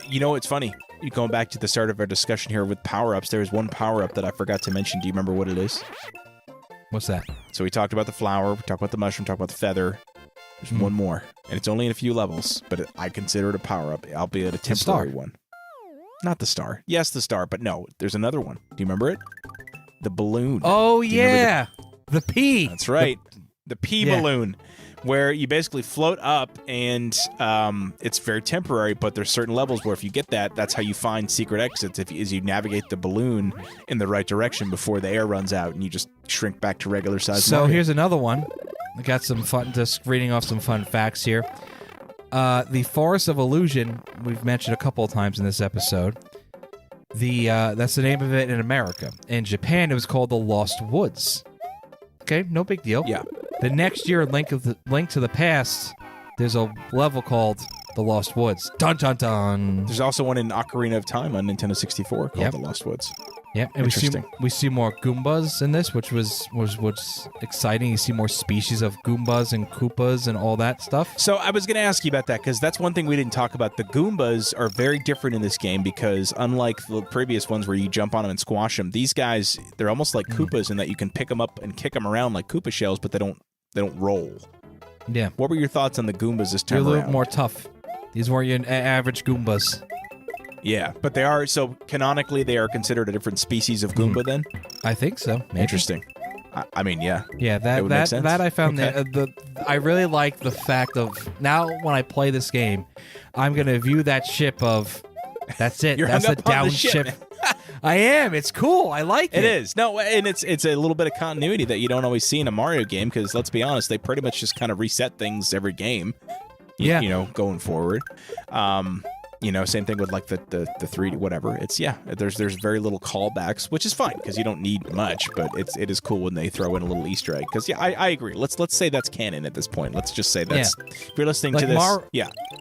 Speaker 1: You know, it's funny. Going back to the start of our discussion here with power-ups, there's one power-up that I forgot to mention. Do you remember what it is?
Speaker 2: What's that?
Speaker 1: So we talked about the flower, we talked about the mushroom, talked about the feather. There's one more. And it's only in a few levels, but I consider it a power-up, albeit a temporary one. Not the star. Yes, the star, but no, there's another one. Do you remember it? The balloon.
Speaker 2: Oh, yeah. The pea.
Speaker 1: That's right. The pea balloon, where you basically float up, and it's very temporary, but there's certain levels where if you get that, that's how you find secret exits, as you navigate the balloon in the right direction before the air runs out, and you just shrink back to regular size.
Speaker 2: So here's another one. I got some fun, just reading off some fun facts here. The Forest of Illusion, we've mentioned a couple of times in this episode. That's the name of it in America. In Japan, it was called the Lost Woods. Okay, no big deal.
Speaker 1: Yeah.
Speaker 2: The next year, Link to the Past, there's a level called the Lost Woods. Dun dun dun.
Speaker 1: There's also one in Ocarina of Time on Nintendo 64 called the Lost Woods.
Speaker 2: Yep, and we see more Goombas in this, which was exciting. You see more species of Goombas and Koopas and all that stuff.
Speaker 1: So I was going to ask you about that, because that's one thing we didn't talk about. The Goombas are very different in this game, because unlike the previous ones where you jump on them and squash them, these guys, they're almost like Koopas in that you can pick them up and kick them around like Koopa shells, but they don't roll.
Speaker 2: Yeah.
Speaker 1: What were your thoughts on the Goombas this time around?
Speaker 2: They're a little more tough. These weren't your average Goombas.
Speaker 1: Yeah, but they are, so canonically they are considered a different species of Goomba then?
Speaker 2: I think so. Maybe.
Speaker 1: Interesting. I mean, yeah.
Speaker 2: Yeah, that I found I really like the fact of, now when I play this game, I'm going to view that ship of, that's it. That's a down ship. I am. It's cool. I like it.
Speaker 1: It is. No, and it's a little bit of continuity that you don't always see in a Mario game, because let's be honest, they pretty much just kind of reset things every game.
Speaker 2: Yeah.
Speaker 1: You know, going forward. You know, same thing with like the 3D, whatever. It's, there's very little callbacks, which is fine because you don't need much, but it is cool when they throw in a little Easter egg. Because I agree. Let's say that's canon at this point. Let's just say that's if you're listening to this.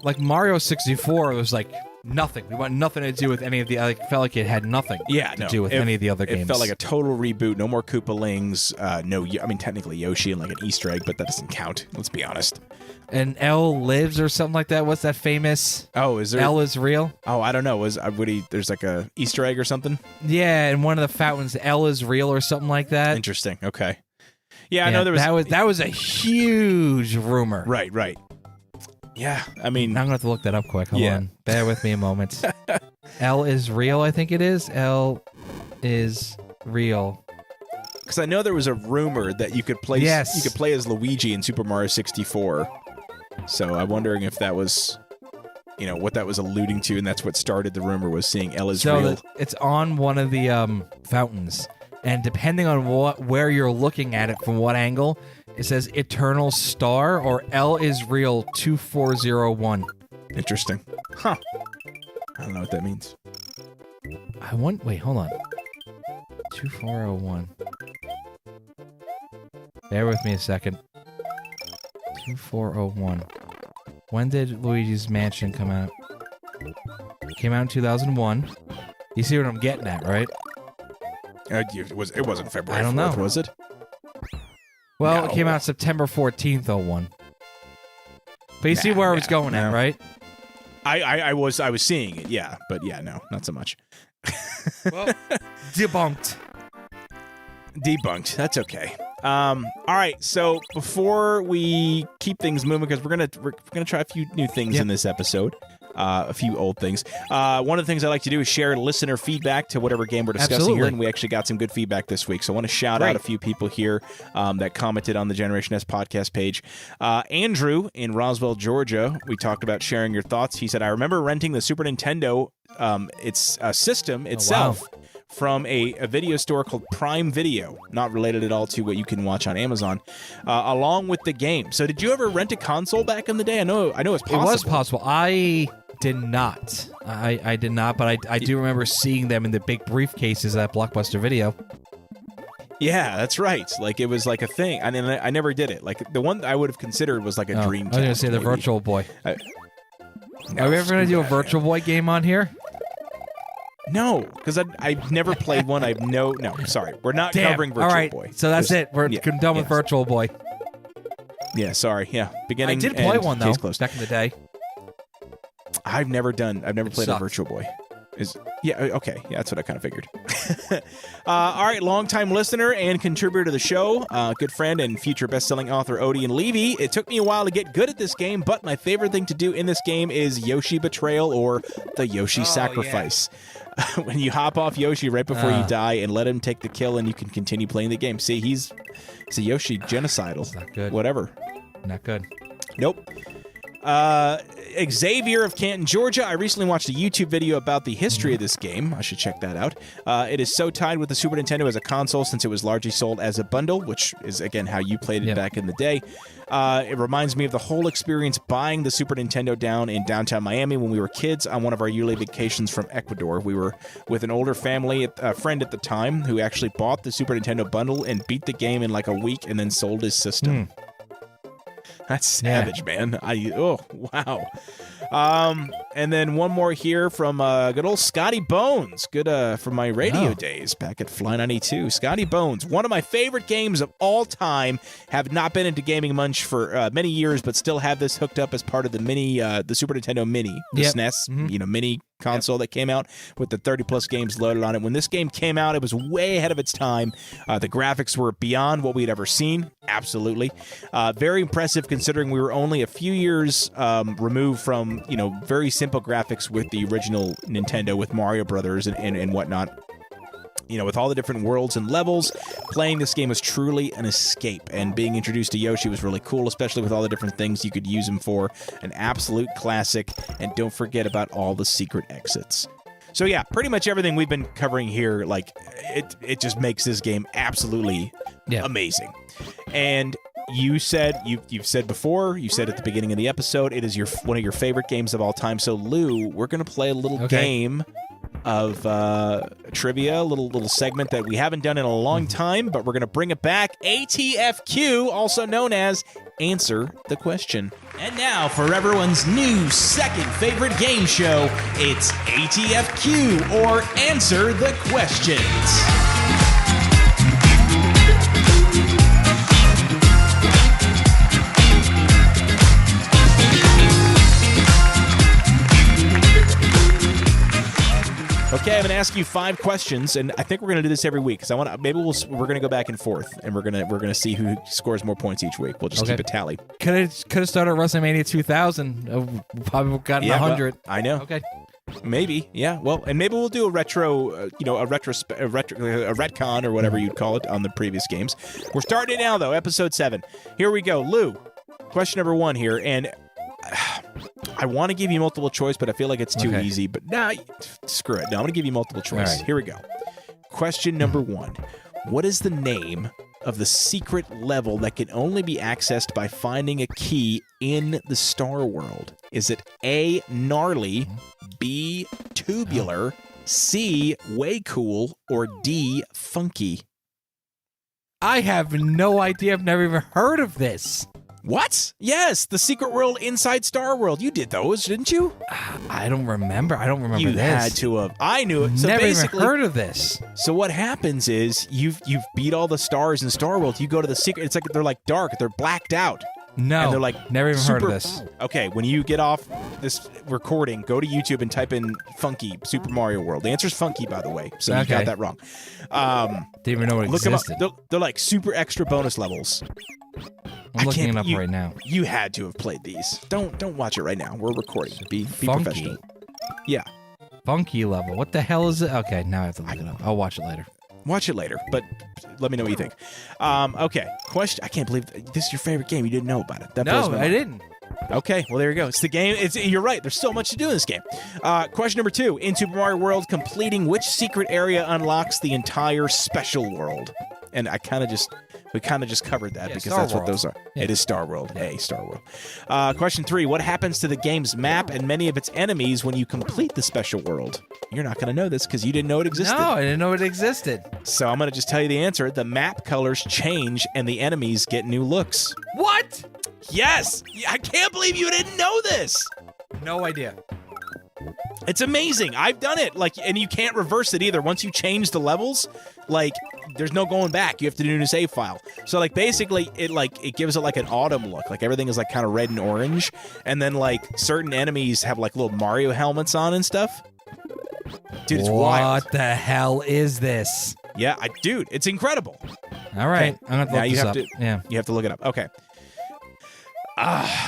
Speaker 2: Like Mario 64 was like nothing. We want nothing to do with any of the. I felt like it had nothing. To do with any of the other games.
Speaker 1: It felt like a total reboot. No more Koopalings. No, I mean technically Yoshi and like an Easter egg, but that doesn't count. Let's be honest.
Speaker 2: And L lives or something like that. What's that famous?
Speaker 1: Oh, is there
Speaker 2: L is real?
Speaker 1: Oh, I don't know. There's like a Easter egg or something?
Speaker 2: Yeah, and one of the fountains, L is real or something like that.
Speaker 1: Interesting. Okay. Yeah, I know there was
Speaker 2: that was a huge rumor.
Speaker 1: Right. Yeah, I mean,
Speaker 2: I'm gonna have to look that up quick. Hold on. Bear with me a moment. L is real, I think it is. L is real.
Speaker 1: Because I know there was a rumor that you could play.
Speaker 2: Yes.
Speaker 1: You could play as Luigi in Super Mario 64. So I'm wondering if that was, what that was alluding to, and that's what started the rumor, was seeing L is real.
Speaker 2: It's on one of the fountains, and depending on where you're looking at it from what angle, it says Eternal Star or L is real 2401.
Speaker 1: Interesting. Huh. I don't know what that means.
Speaker 2: Wait, hold on. 2401. Bear with me a second. 2401. When did Luigi's Mansion come out? It came out in 2001. You see what I'm getting at, right?
Speaker 1: It wasn't February 4th,
Speaker 2: I don't know.
Speaker 1: Was it?
Speaker 2: Well,
Speaker 1: No.
Speaker 2: It came out September 14th, 01. But you see where I was going at, right?
Speaker 1: I was seeing it, yeah. But yeah, no, not so much.
Speaker 2: Well, debunked.
Speaker 1: Debunked. That's okay. All right. So before we keep things moving, because we're gonna try a few new things in this episode, a few old things. One of the things I like to do is share listener feedback to whatever game we're discussing here, and we actually got some good feedback this week. So I want to shout out a few people here that commented on the Generation S podcast page. Andrew in Roswell, Georgia. We talked about sharing your thoughts. He said, "I remember renting the Super Nintendo, its system itself."
Speaker 2: Wow.
Speaker 1: From a video store called Prime Video, not related at all to what you can watch on Amazon, along with the game. So did you ever rent a console back in the day? I know it's possible.
Speaker 2: It was possible. I did not. I did not, but I do remember seeing them in the big briefcases at Blockbuster Video.
Speaker 1: Yeah, that's right. Like, it was like a thing. I mean, I never did it. Like, the one I would have considered was like a dream.
Speaker 2: I was going to say the Virtual Boy.
Speaker 1: No,
Speaker 2: Are we ever going to do a Virtual Boy game on here?
Speaker 1: No, because I've never played one. No, sorry. We're not covering Virtual
Speaker 2: All right,
Speaker 1: Boy.
Speaker 2: so that's it. We're done with Virtual Boy.
Speaker 1: Yeah, sorry. Yeah, beginning.
Speaker 2: I did play one, though,
Speaker 1: closed.
Speaker 2: back in the day.
Speaker 1: I've never played a Virtual Boy. Okay. Yeah, that's what I kind of figured. All right, longtime listener and contributor to the show, good friend and future best-selling author Odie and Levy. It took me a while to get good at this game, but my favorite thing to do in this game is Yoshi Betrayal or the Yoshi Sacrifice. Yeah. When you hop off Yoshi right before you die and let him take the kill, and you can continue playing the game. See, he's a Yoshi genocidal.
Speaker 2: It's not good.
Speaker 1: Whatever.
Speaker 2: Not good.
Speaker 1: Nope. Xavier of Canton, Georgia. I recently watched a YouTube video about the history of this game. I should check that out. It is so tied with the Super Nintendo as a console since it was largely sold as a bundle, which is, again, how you played it back in the day. It reminds me of the whole experience buying the Super Nintendo down in downtown Miami when we were kids on one of our yearly vacations from Ecuador. We were with an older family, a friend at the time, who actually bought the Super Nintendo bundle and beat the game in like a week and then sold his system. That's savage, man. Wow. And then one more here from good old Scotty Bones. Good from my radio days back at Fly 92. Scotty Bones, one of my favorite games of all time. Have not been into gaming much for many years, but still have this hooked up as part of the the Super Nintendo Mini, the SNES, mini console that came out with the 30-plus games loaded on it. When this game came out, it was way ahead of its time. The graphics were beyond what we'd ever seen. Absolutely. Very impressive considering we were only a few years removed from, very simple graphics with the original Nintendo with Mario Brothers and whatnot. With all the different worlds and levels, playing this game was truly an escape, and being introduced to Yoshi was really cool, especially with all the different things you could use him for. An absolute classic, and don't forget about all the secret exits. So yeah, pretty much everything we've been covering here, like, it just makes this game absolutely amazing. And you've said before, you said at the beginning of the episode, it is one of your favorite games of all time. So Lou, we're going to play a little game of trivia, a little segment that we haven't done in a long time, but we're going to bring it back. ATFQ, also known as Answer the Question. And now for everyone's new second favorite game show, it's ATFQ, or Answer the Questions. Okay, I'm going to ask you 5 questions, and I think we're going to do this every week because we're going to go back and forth, and we're going to see who scores more points each week. We'll just keep a tally.
Speaker 2: Could have started WrestleMania 2000. Probably gotten 100.
Speaker 1: Well, I know.
Speaker 2: Okay.
Speaker 1: Maybe, yeah. Well, and maybe we'll do a retcon or whatever you'd call it on the previous games. We're starting it now, though. Episode 7. Here we go, Lou. Question number 1 here, and I want to give you multiple choice, but I feel like it's too easy. But screw it. No, I'm going to give you multiple choice. Right. Here we go. Question number 1. What is the name of the secret level that can only be accessed by finding a key in the Star World? Is it A, gnarly, B, tubular, C, way cool, or D, funky?
Speaker 2: I have no idea. I've never even heard of this.
Speaker 1: What? Yes, the secret world inside Star World. You did those, didn't you?
Speaker 2: I don't remember.
Speaker 1: You
Speaker 2: this.
Speaker 1: Had to have. I knew it. So
Speaker 2: never even
Speaker 1: basically,
Speaker 2: heard of this.
Speaker 1: So what happens is you've beat all the stars in Star World. You go to the secret. It's like they're like dark. They're blacked out.
Speaker 2: No,
Speaker 1: and they're like
Speaker 2: never even heard of this.
Speaker 1: Okay, when you get off this recording, go to YouTube and type in "funky Super Mario World." The answer's funky, by the way. So you got that wrong.
Speaker 2: Didn't even know it existed.
Speaker 1: Them up. They're like super extra bonus levels.
Speaker 2: I'm looking it up right now.
Speaker 1: You had to have played these. Don't watch it right now. We're recording. Be professional. Yeah.
Speaker 2: Funky level. What the hell is it? Okay, now I have to look it up. I'll watch it later.
Speaker 1: Watch it later, but let me know what you think. Okay. Question. I can't believe this is your favorite game. You didn't know about it.
Speaker 2: No, I didn't.
Speaker 1: Okay, well, there you go. It's the game. You're right. There's so much to do in this game. Question number 2. In Super Mario World, completing which secret area unlocks the entire special world? And we kind of just covered that because that's what those are. Yeah. It is Star World. Hey, Star World. Question 3. What happens to the game's map and many of its enemies when you complete the special world? You're not going to know this because you didn't know it existed.
Speaker 2: No, I didn't know it existed.
Speaker 1: So I'm going to just tell you the answer. The map colors change and the enemies get new looks.
Speaker 2: What?
Speaker 1: Yes! I can't believe you didn't know this!
Speaker 2: No idea.
Speaker 1: It's amazing. I've done it. And you can't reverse it either. Once you change the levels, there's no going back. You have to do a new save file. So basically it gives it an autumn look. Everything is kind of red and orange. And then certain enemies have little Mario helmets on and stuff. Dude, it's wild.
Speaker 2: What the hell is this?
Speaker 1: Yeah, dude, it's incredible.
Speaker 2: All right.
Speaker 1: Okay.
Speaker 2: I'm going to look this up. Yeah.
Speaker 1: You have to look it up. Okay.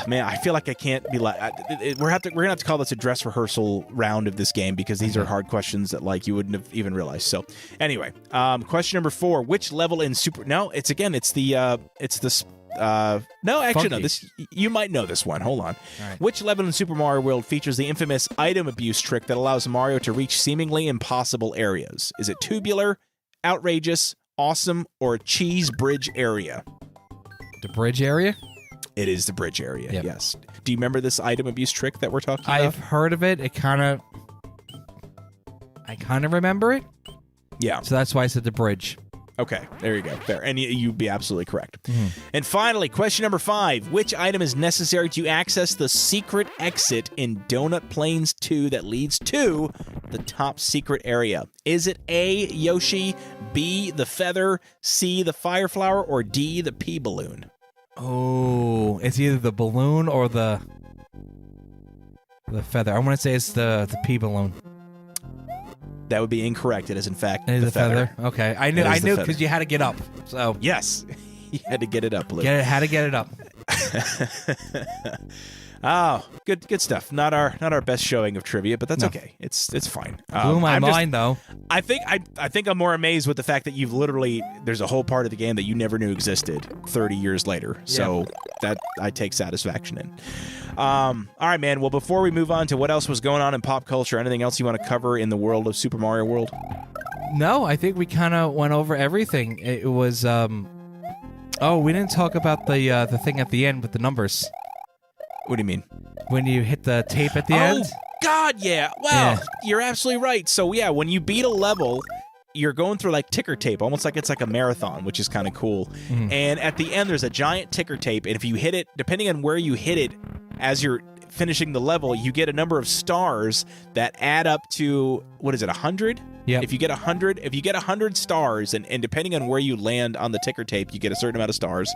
Speaker 1: Man, I feel like I can't be we're gonna have to call this a dress rehearsal round of this game because these are hard questions that you wouldn't have even realized. So anyway, question number 4: which level in Super? No, it's the no, actually
Speaker 2: Funky.
Speaker 1: no. This you might know this one. Hold on.
Speaker 2: Right.
Speaker 1: Which level in Super Mario World features the infamous item abuse trick that allows Mario to reach seemingly impossible areas? Is it tubular, outrageous, awesome, or cheese bridge area?
Speaker 2: The bridge area?
Speaker 1: It is the bridge area,
Speaker 2: yep.
Speaker 1: Yes. Do you remember this item abuse trick that we're talking about?
Speaker 2: I've heard of it. I kind of remember it.
Speaker 1: Yeah.
Speaker 2: So that's why I said the bridge.
Speaker 1: Okay, there you go. Fair. And you'd be absolutely correct.
Speaker 2: Mm-hmm.
Speaker 1: And finally, question number 5. Which item is necessary to access the secret exit in Donut Plains 2 that leads to the top secret area? Is it A, Yoshi, B, the feather, C, the fire flower, or D, the pea balloon?
Speaker 2: Oh, it's either the balloon or the feather. I want to say it's the pea balloon.
Speaker 1: That would be incorrect. It is, in fact,
Speaker 2: the
Speaker 1: feather.
Speaker 2: Okay, I knew because you had to get up. So
Speaker 1: yes, you had to get it up, Luke.
Speaker 2: Had to get it up.
Speaker 1: Oh, good stuff. Not our best showing of trivia, but that's okay. It's fine.
Speaker 2: Blew my mind though.
Speaker 1: I think I'm more amazed with the fact that you've literally there's a whole part of the game that you never knew existed 30 years later. So that I take satisfaction in. All right, man. Well, before we move on to what else was going on in pop culture, anything else you want to cover in the world of Super Mario World?
Speaker 2: No, I think we kind of went over everything. It was we didn't talk about the thing at the end with the numbers.
Speaker 1: What do you mean?
Speaker 2: When you hit the tape at the end?
Speaker 1: God, yeah. Well, you're absolutely right. So, yeah, when you beat a level, you're going through like ticker tape, almost like it's like a marathon, which is kind of cool. And at the end, there's a giant ticker tape. And if you hit it, depending on where you hit it, as you're finishing the level, you get a number of stars that add up to, what is it, 100?
Speaker 2: Yeah.
Speaker 1: If you get 100 stars, and depending on where you land on the ticker tape, you get a certain amount of stars.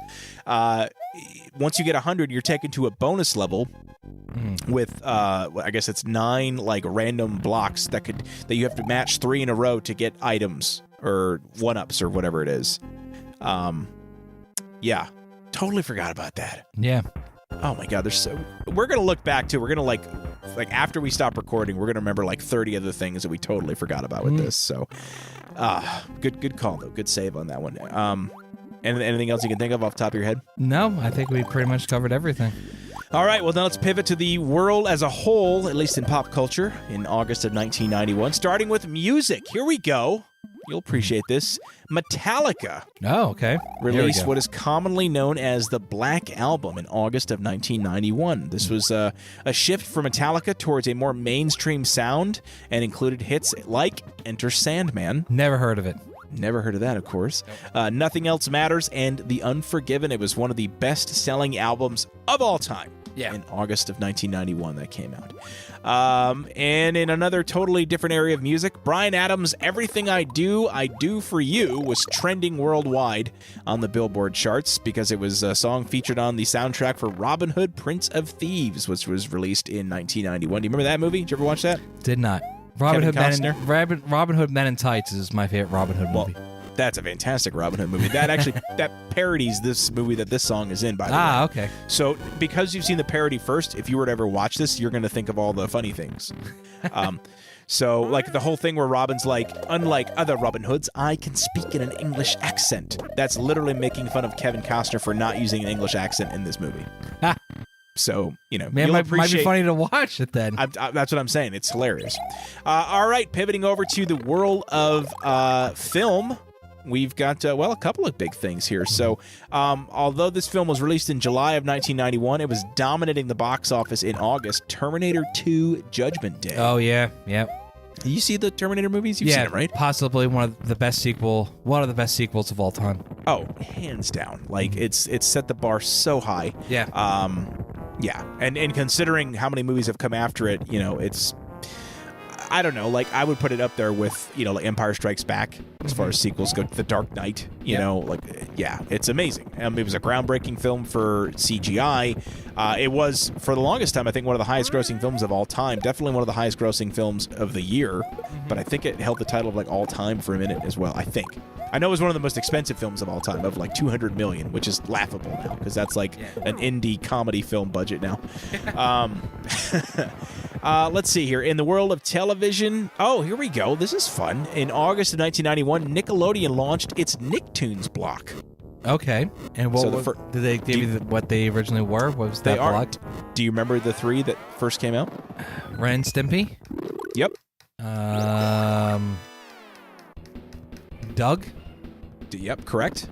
Speaker 1: Once you get 100, you're taken to a bonus level with I guess it's 9 like random blocks that you have to match 3 in a row to get items or 1-ups or whatever it is. Yeah, totally forgot about that.
Speaker 2: Yeah.
Speaker 1: Oh my God, we're gonna look back to. We're gonna like after we stop recording, we're gonna remember like 30 other things that we totally forgot about with this. So, good call though. Good save on that one. And anything else you can think of off the top of your head?
Speaker 2: No, I think we pretty much covered everything.
Speaker 1: All right, well, now let's pivot to the world as a whole, at least in pop culture, in August of 1991, starting with music. Here we go. You'll appreciate this. Metallica released what is commonly known as the Black Album in August of 1991. This was a shift for Metallica towards a more mainstream sound and included hits like Enter Sandman.
Speaker 2: Never heard of it.
Speaker 1: Never heard of that, of course. Nothing Else Matters and The Unforgiven. It was one of the best-selling albums of all time.
Speaker 2: Yeah.
Speaker 1: In August of 1991 that came out. And in another totally different area of music, Bryan Adams' Everything I Do For You was trending worldwide on the Billboard charts because it was a song featured on the soundtrack for Robin Hood, Prince of Thieves, which was released in 1991. Do you remember that movie? Did you ever watch that?
Speaker 2: Did not. Robin Hood Men in Tights is my favorite Robin Hood movie.
Speaker 1: That's a fantastic Robin Hood movie. That parodies this movie that this song is in, by the way.
Speaker 2: Okay.
Speaker 1: So because you've seen the parody first, if you were to ever watch this, you're going to think of all the funny things. So like the whole thing where Robin's like, unlike other Robin Hoods, I can speak in an English accent. That's literally making fun of Kevin Costner for not using an English accent in this movie. So,
Speaker 2: man, might be funny to watch it then.
Speaker 1: That's what I'm saying. It's hilarious. All right, pivoting over to the world of film. We've got, a couple of big things here. So, although this film was released in July of 1991, it was dominating the box office in August. Terminator 2 Judgment Day.
Speaker 2: Oh, yeah. Yep.
Speaker 1: You see the Terminator movies? You've seen it, right?
Speaker 2: Possibly one of the best sequels of all time.
Speaker 1: Oh, hands down. Like, it's set the bar so high.
Speaker 2: Yeah.
Speaker 1: Yeah. And considering how many movies have come after it, it's... I don't know, like I would put it up there with, like Empire Strikes Back as far as sequels go. The Dark Knight, it's amazing. It was a groundbreaking film for CGI. It was, for the longest time, I think one of the highest grossing films of all time. Definitely one of the highest grossing films of the year. But I think it held the title of like all time for a minute as well, I think. I know it was one of the most expensive films of all time, of like $200 million, which is laughable now because that's like an indie comedy film budget now. Let's see here. In the world of television, here we go. This is fun. In August of 1991, Nickelodeon launched its Nicktoons block.
Speaker 2: Okay. And did they give you what they originally were? What was that block?
Speaker 1: Do you remember the 3 that first came out?
Speaker 2: Ren and Stimpy?
Speaker 1: Yep.
Speaker 2: Doug?
Speaker 1: Yep, correct.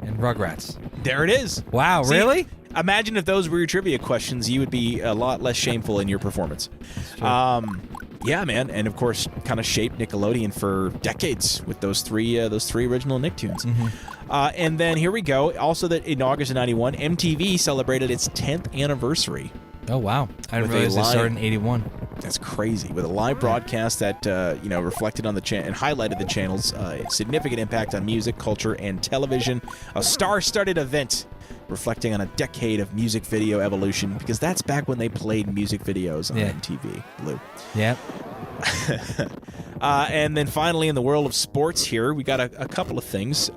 Speaker 2: And Rugrats.
Speaker 1: There it is.
Speaker 2: Wow, really?
Speaker 1: Imagine if those were your trivia questions, you would be a lot less shameful in your performance. Yeah, man, and of course, kind of shaped Nickelodeon for decades with those three original Nicktoons. And then here we go. Also, that in August of '91, MTV celebrated its 10th anniversary.
Speaker 2: Oh wow! I didn't realize they started in '81.
Speaker 1: That's crazy. With a live broadcast that reflected on the channel and highlighted the channel's significant impact on music, culture, and television. A star-studded event reflecting on a decade of music video evolution, because that's back when they played music videos on MTV. Blue.
Speaker 2: Yep.
Speaker 1: And then finally, in the world of sports here, we got a couple of things.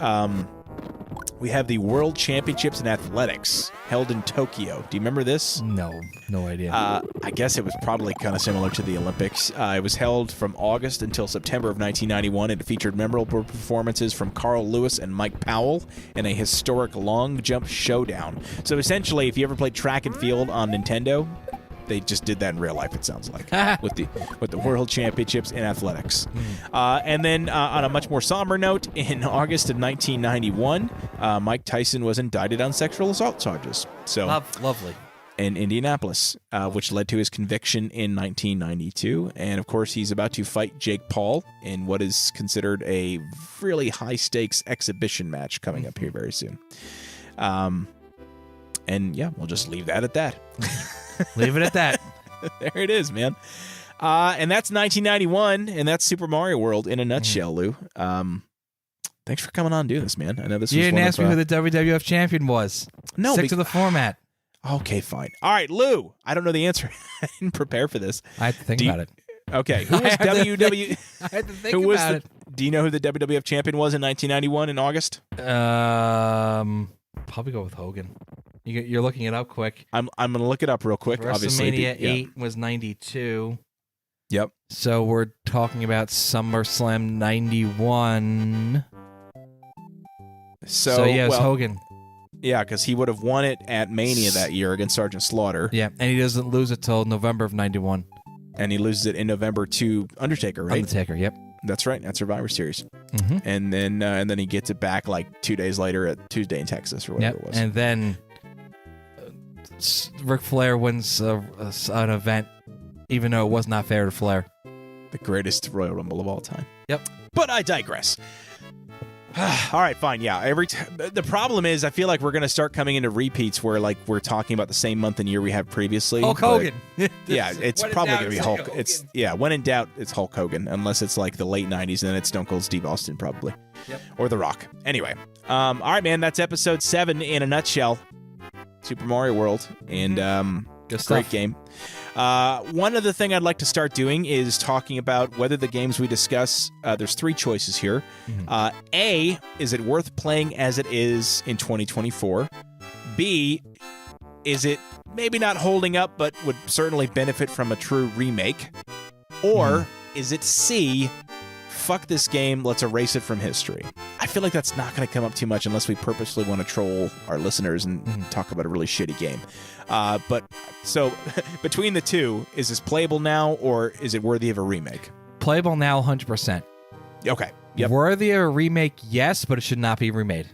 Speaker 1: We have the World Championships in Athletics held in Tokyo. Do you remember this?
Speaker 2: No idea.
Speaker 1: I guess it was probably kind of similar to the Olympics. It was held from August until September of 1991, and it featured memorable performances from Carl Lewis and Mike Powell in a historic long jump showdown. So essentially, if you ever played track and field on Nintendo, they just did that in real life, it sounds like, with the World Championships in Athletics. And then on a much more somber note, in August of 1991, Mike Tyson was indicted on sexual assault charges. So
Speaker 2: lovely.
Speaker 1: in Indianapolis, which led to his conviction in 1992. And of course, he's about to fight Jake Paul in what is considered a really high-stakes exhibition match coming up here very soon. And yeah, we'll just leave that at that.
Speaker 2: Leave it at that.
Speaker 1: There it is, man. And that's 1991, and that's Super Mario World in a nutshell, Lou. Thanks for coming on and doing this, man. I know this.
Speaker 2: You
Speaker 1: was
Speaker 2: didn't
Speaker 1: one
Speaker 2: ask
Speaker 1: of,
Speaker 2: me who the WWF champion was.
Speaker 1: No,
Speaker 2: Stick to the format.
Speaker 1: Okay, fine. All right, Lou. I don't know the answer. I didn't prepare for this.
Speaker 2: I had to think about it.
Speaker 1: Okay, who was WW?
Speaker 2: I had to think about it.
Speaker 1: Do you know who the WWF champion was in 1991 in August?
Speaker 2: Probably go with Hogan. You're looking it up quick.
Speaker 1: I'm gonna look it up real quick. Obviously,
Speaker 2: WrestleMania 8 was 92.
Speaker 1: Yep.
Speaker 2: So we're talking about SummerSlam 91. So yeah, it's Hogan.
Speaker 1: Yeah, because he would have won it at Mania that year against Sergeant Slaughter.
Speaker 2: Yeah, and he doesn't lose it till November of 91.
Speaker 1: And he loses it in November to Undertaker, right?
Speaker 2: Undertaker, yep.
Speaker 1: That's right. That's Survivor Series.
Speaker 2: Mm-hmm.
Speaker 1: And then he gets it back like 2 days later at Tuesday in Texas or whatever it was.
Speaker 2: And then Ric Flair wins an event, even though it was not fair to Flair.
Speaker 1: The greatest Royal Rumble of all time.
Speaker 2: Yep.
Speaker 1: But I digress. All right, fine. Yeah. The problem is, I feel like we're going to start coming into repeats where like we're talking about the same month and year we had previously.
Speaker 2: Hulk Hogan.
Speaker 1: Yeah, it's probably going to be Hulk. When in doubt, it's Hulk Hogan, unless it's like the late 90s and then it's Stone Cold Steve Austin, probably.
Speaker 2: Yep.
Speaker 1: Or The Rock. Anyway. All right, man. That's episode 7 in a nutshell. Super Mario World. And great game. One other thing I'd like to start doing is talking about whether the games we discuss, there's 3 choices here.
Speaker 2: Mm-hmm.
Speaker 1: A, is it worth playing as it is in 2024? B, is it maybe not holding up but would certainly benefit from a true remake? Or is it C, fuck this game, let's erase it from history? I feel like that's not going to come up too much unless we purposely want to troll our listeners and talk about a really shitty game. But so between the two, is this playable now or is it worthy of a remake?
Speaker 2: Playable now, 100%.
Speaker 1: Okay. Yep.
Speaker 2: Worthy of a remake, yes, but it should not be remade.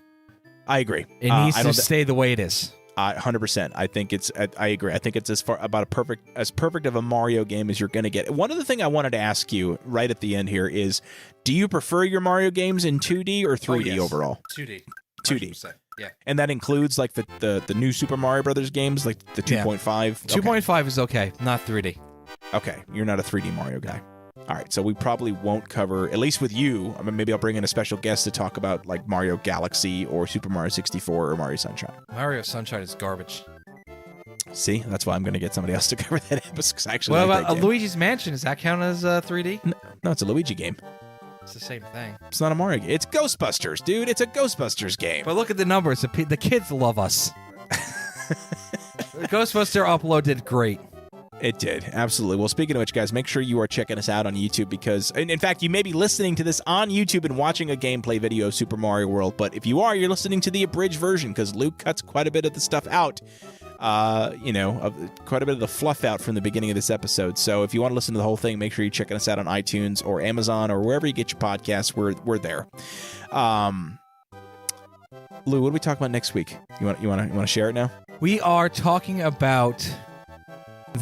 Speaker 1: I agree.
Speaker 2: It needs to stay the way it is.
Speaker 1: 100%. I think I agree. I think it's as perfect of a Mario game as you're going to get. One other thing I wanted to ask you right at the end here is, do you prefer your Mario games in 2D or 3D overall?
Speaker 2: 2D.
Speaker 1: 2D.
Speaker 2: Yeah.
Speaker 1: And that includes like the new Super Mario Brothers games, like the 2.5?
Speaker 2: 2.5 is okay, not 3D.
Speaker 1: Okay. You're not a 3D Mario guy. All right, so we probably won't cover, at least with you, I mean, maybe I'll bring in a special guest to talk about like Mario Galaxy or Super Mario 64 or Mario Sunshine.
Speaker 2: Mario Sunshine is garbage.
Speaker 1: See, that's why I'm going to get somebody else to cover that episode. Actually,
Speaker 2: what about Luigi's Mansion? Does that count as 3D?
Speaker 1: No, it's a Luigi game.
Speaker 2: It's the same thing.
Speaker 1: It's not a Mario game. It's Ghostbusters, dude. It's a Ghostbusters game.
Speaker 2: But look at the numbers. The kids love us. The Ghostbuster upload did great.
Speaker 1: It did. Absolutely. Well, speaking of which, guys, make sure you are checking us out on YouTube because, in fact, you may be listening to this on YouTube and watching a gameplay video of Super Mario World, but if you are, you're listening to the abridged version because Luke cuts quite a bit of the stuff out, quite a bit of the fluff out from the beginning of this episode. So if you want to listen to the whole thing, make sure you're checking us out on iTunes or Amazon or wherever you get your podcasts. We're there. Lou, what do we talk about next week? You want to share it now?
Speaker 2: We are talking about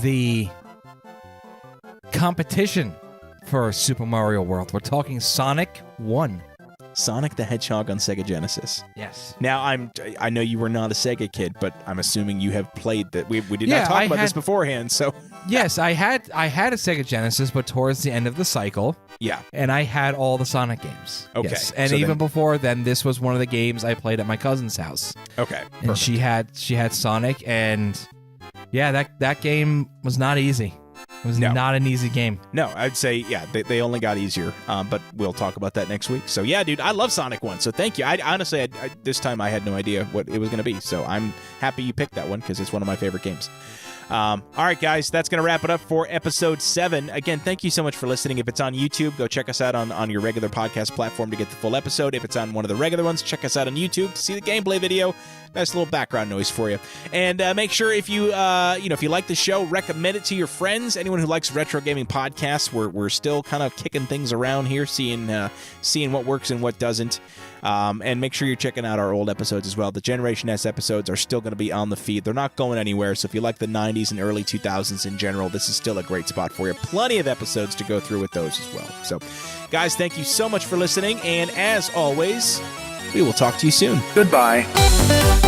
Speaker 2: the competition for Super Mario World. We're talking Sonic 1.
Speaker 1: Sonic the Hedgehog on Sega Genesis.
Speaker 2: Yes.
Speaker 1: Now, I know you were not a Sega kid, but I'm assuming you have played that. We did not talk about this beforehand, so.
Speaker 2: Yes, I had a Sega Genesis, but towards the end of the cycle.
Speaker 1: Yeah.
Speaker 2: And I had all the Sonic games.
Speaker 1: Okay.
Speaker 2: Yes. And so even before then, this was one of the games I played at my cousin's house.
Speaker 1: Okay.
Speaker 2: And perfect. She had Sonic, and yeah, that game was not easy. It was not an easy game.
Speaker 1: No, I'd say, yeah, they only got easier, but we'll talk about that next week. So, yeah, dude, I love Sonic 1, so thank you. I honestly, this time I had no idea what it was going to be, so I'm happy you picked that one because it's one of my favorite games. All right, guys, that's going to wrap it up for episode 7. Again, thank you so much for listening. If it's on YouTube, go check us out on your regular podcast platform to get the full episode. If it's on one of the regular ones, check us out on YouTube to see the gameplay video. Nice little background noise for you. And make sure if you like the show, recommend it to your friends. Anyone who likes retro gaming podcasts, we're still kind of kicking things around here, seeing what works and what doesn't. And make sure you're checking out our old episodes as well. The Generation S episodes are still going to be on the feed. They're not going anywhere, so if you like the 90s and early 2000s in general, this is still a great spot for you. Plenty of episodes to go through with those as well. So, guys, thank you so much for listening, and as always, we will talk to you soon.
Speaker 3: Goodbye.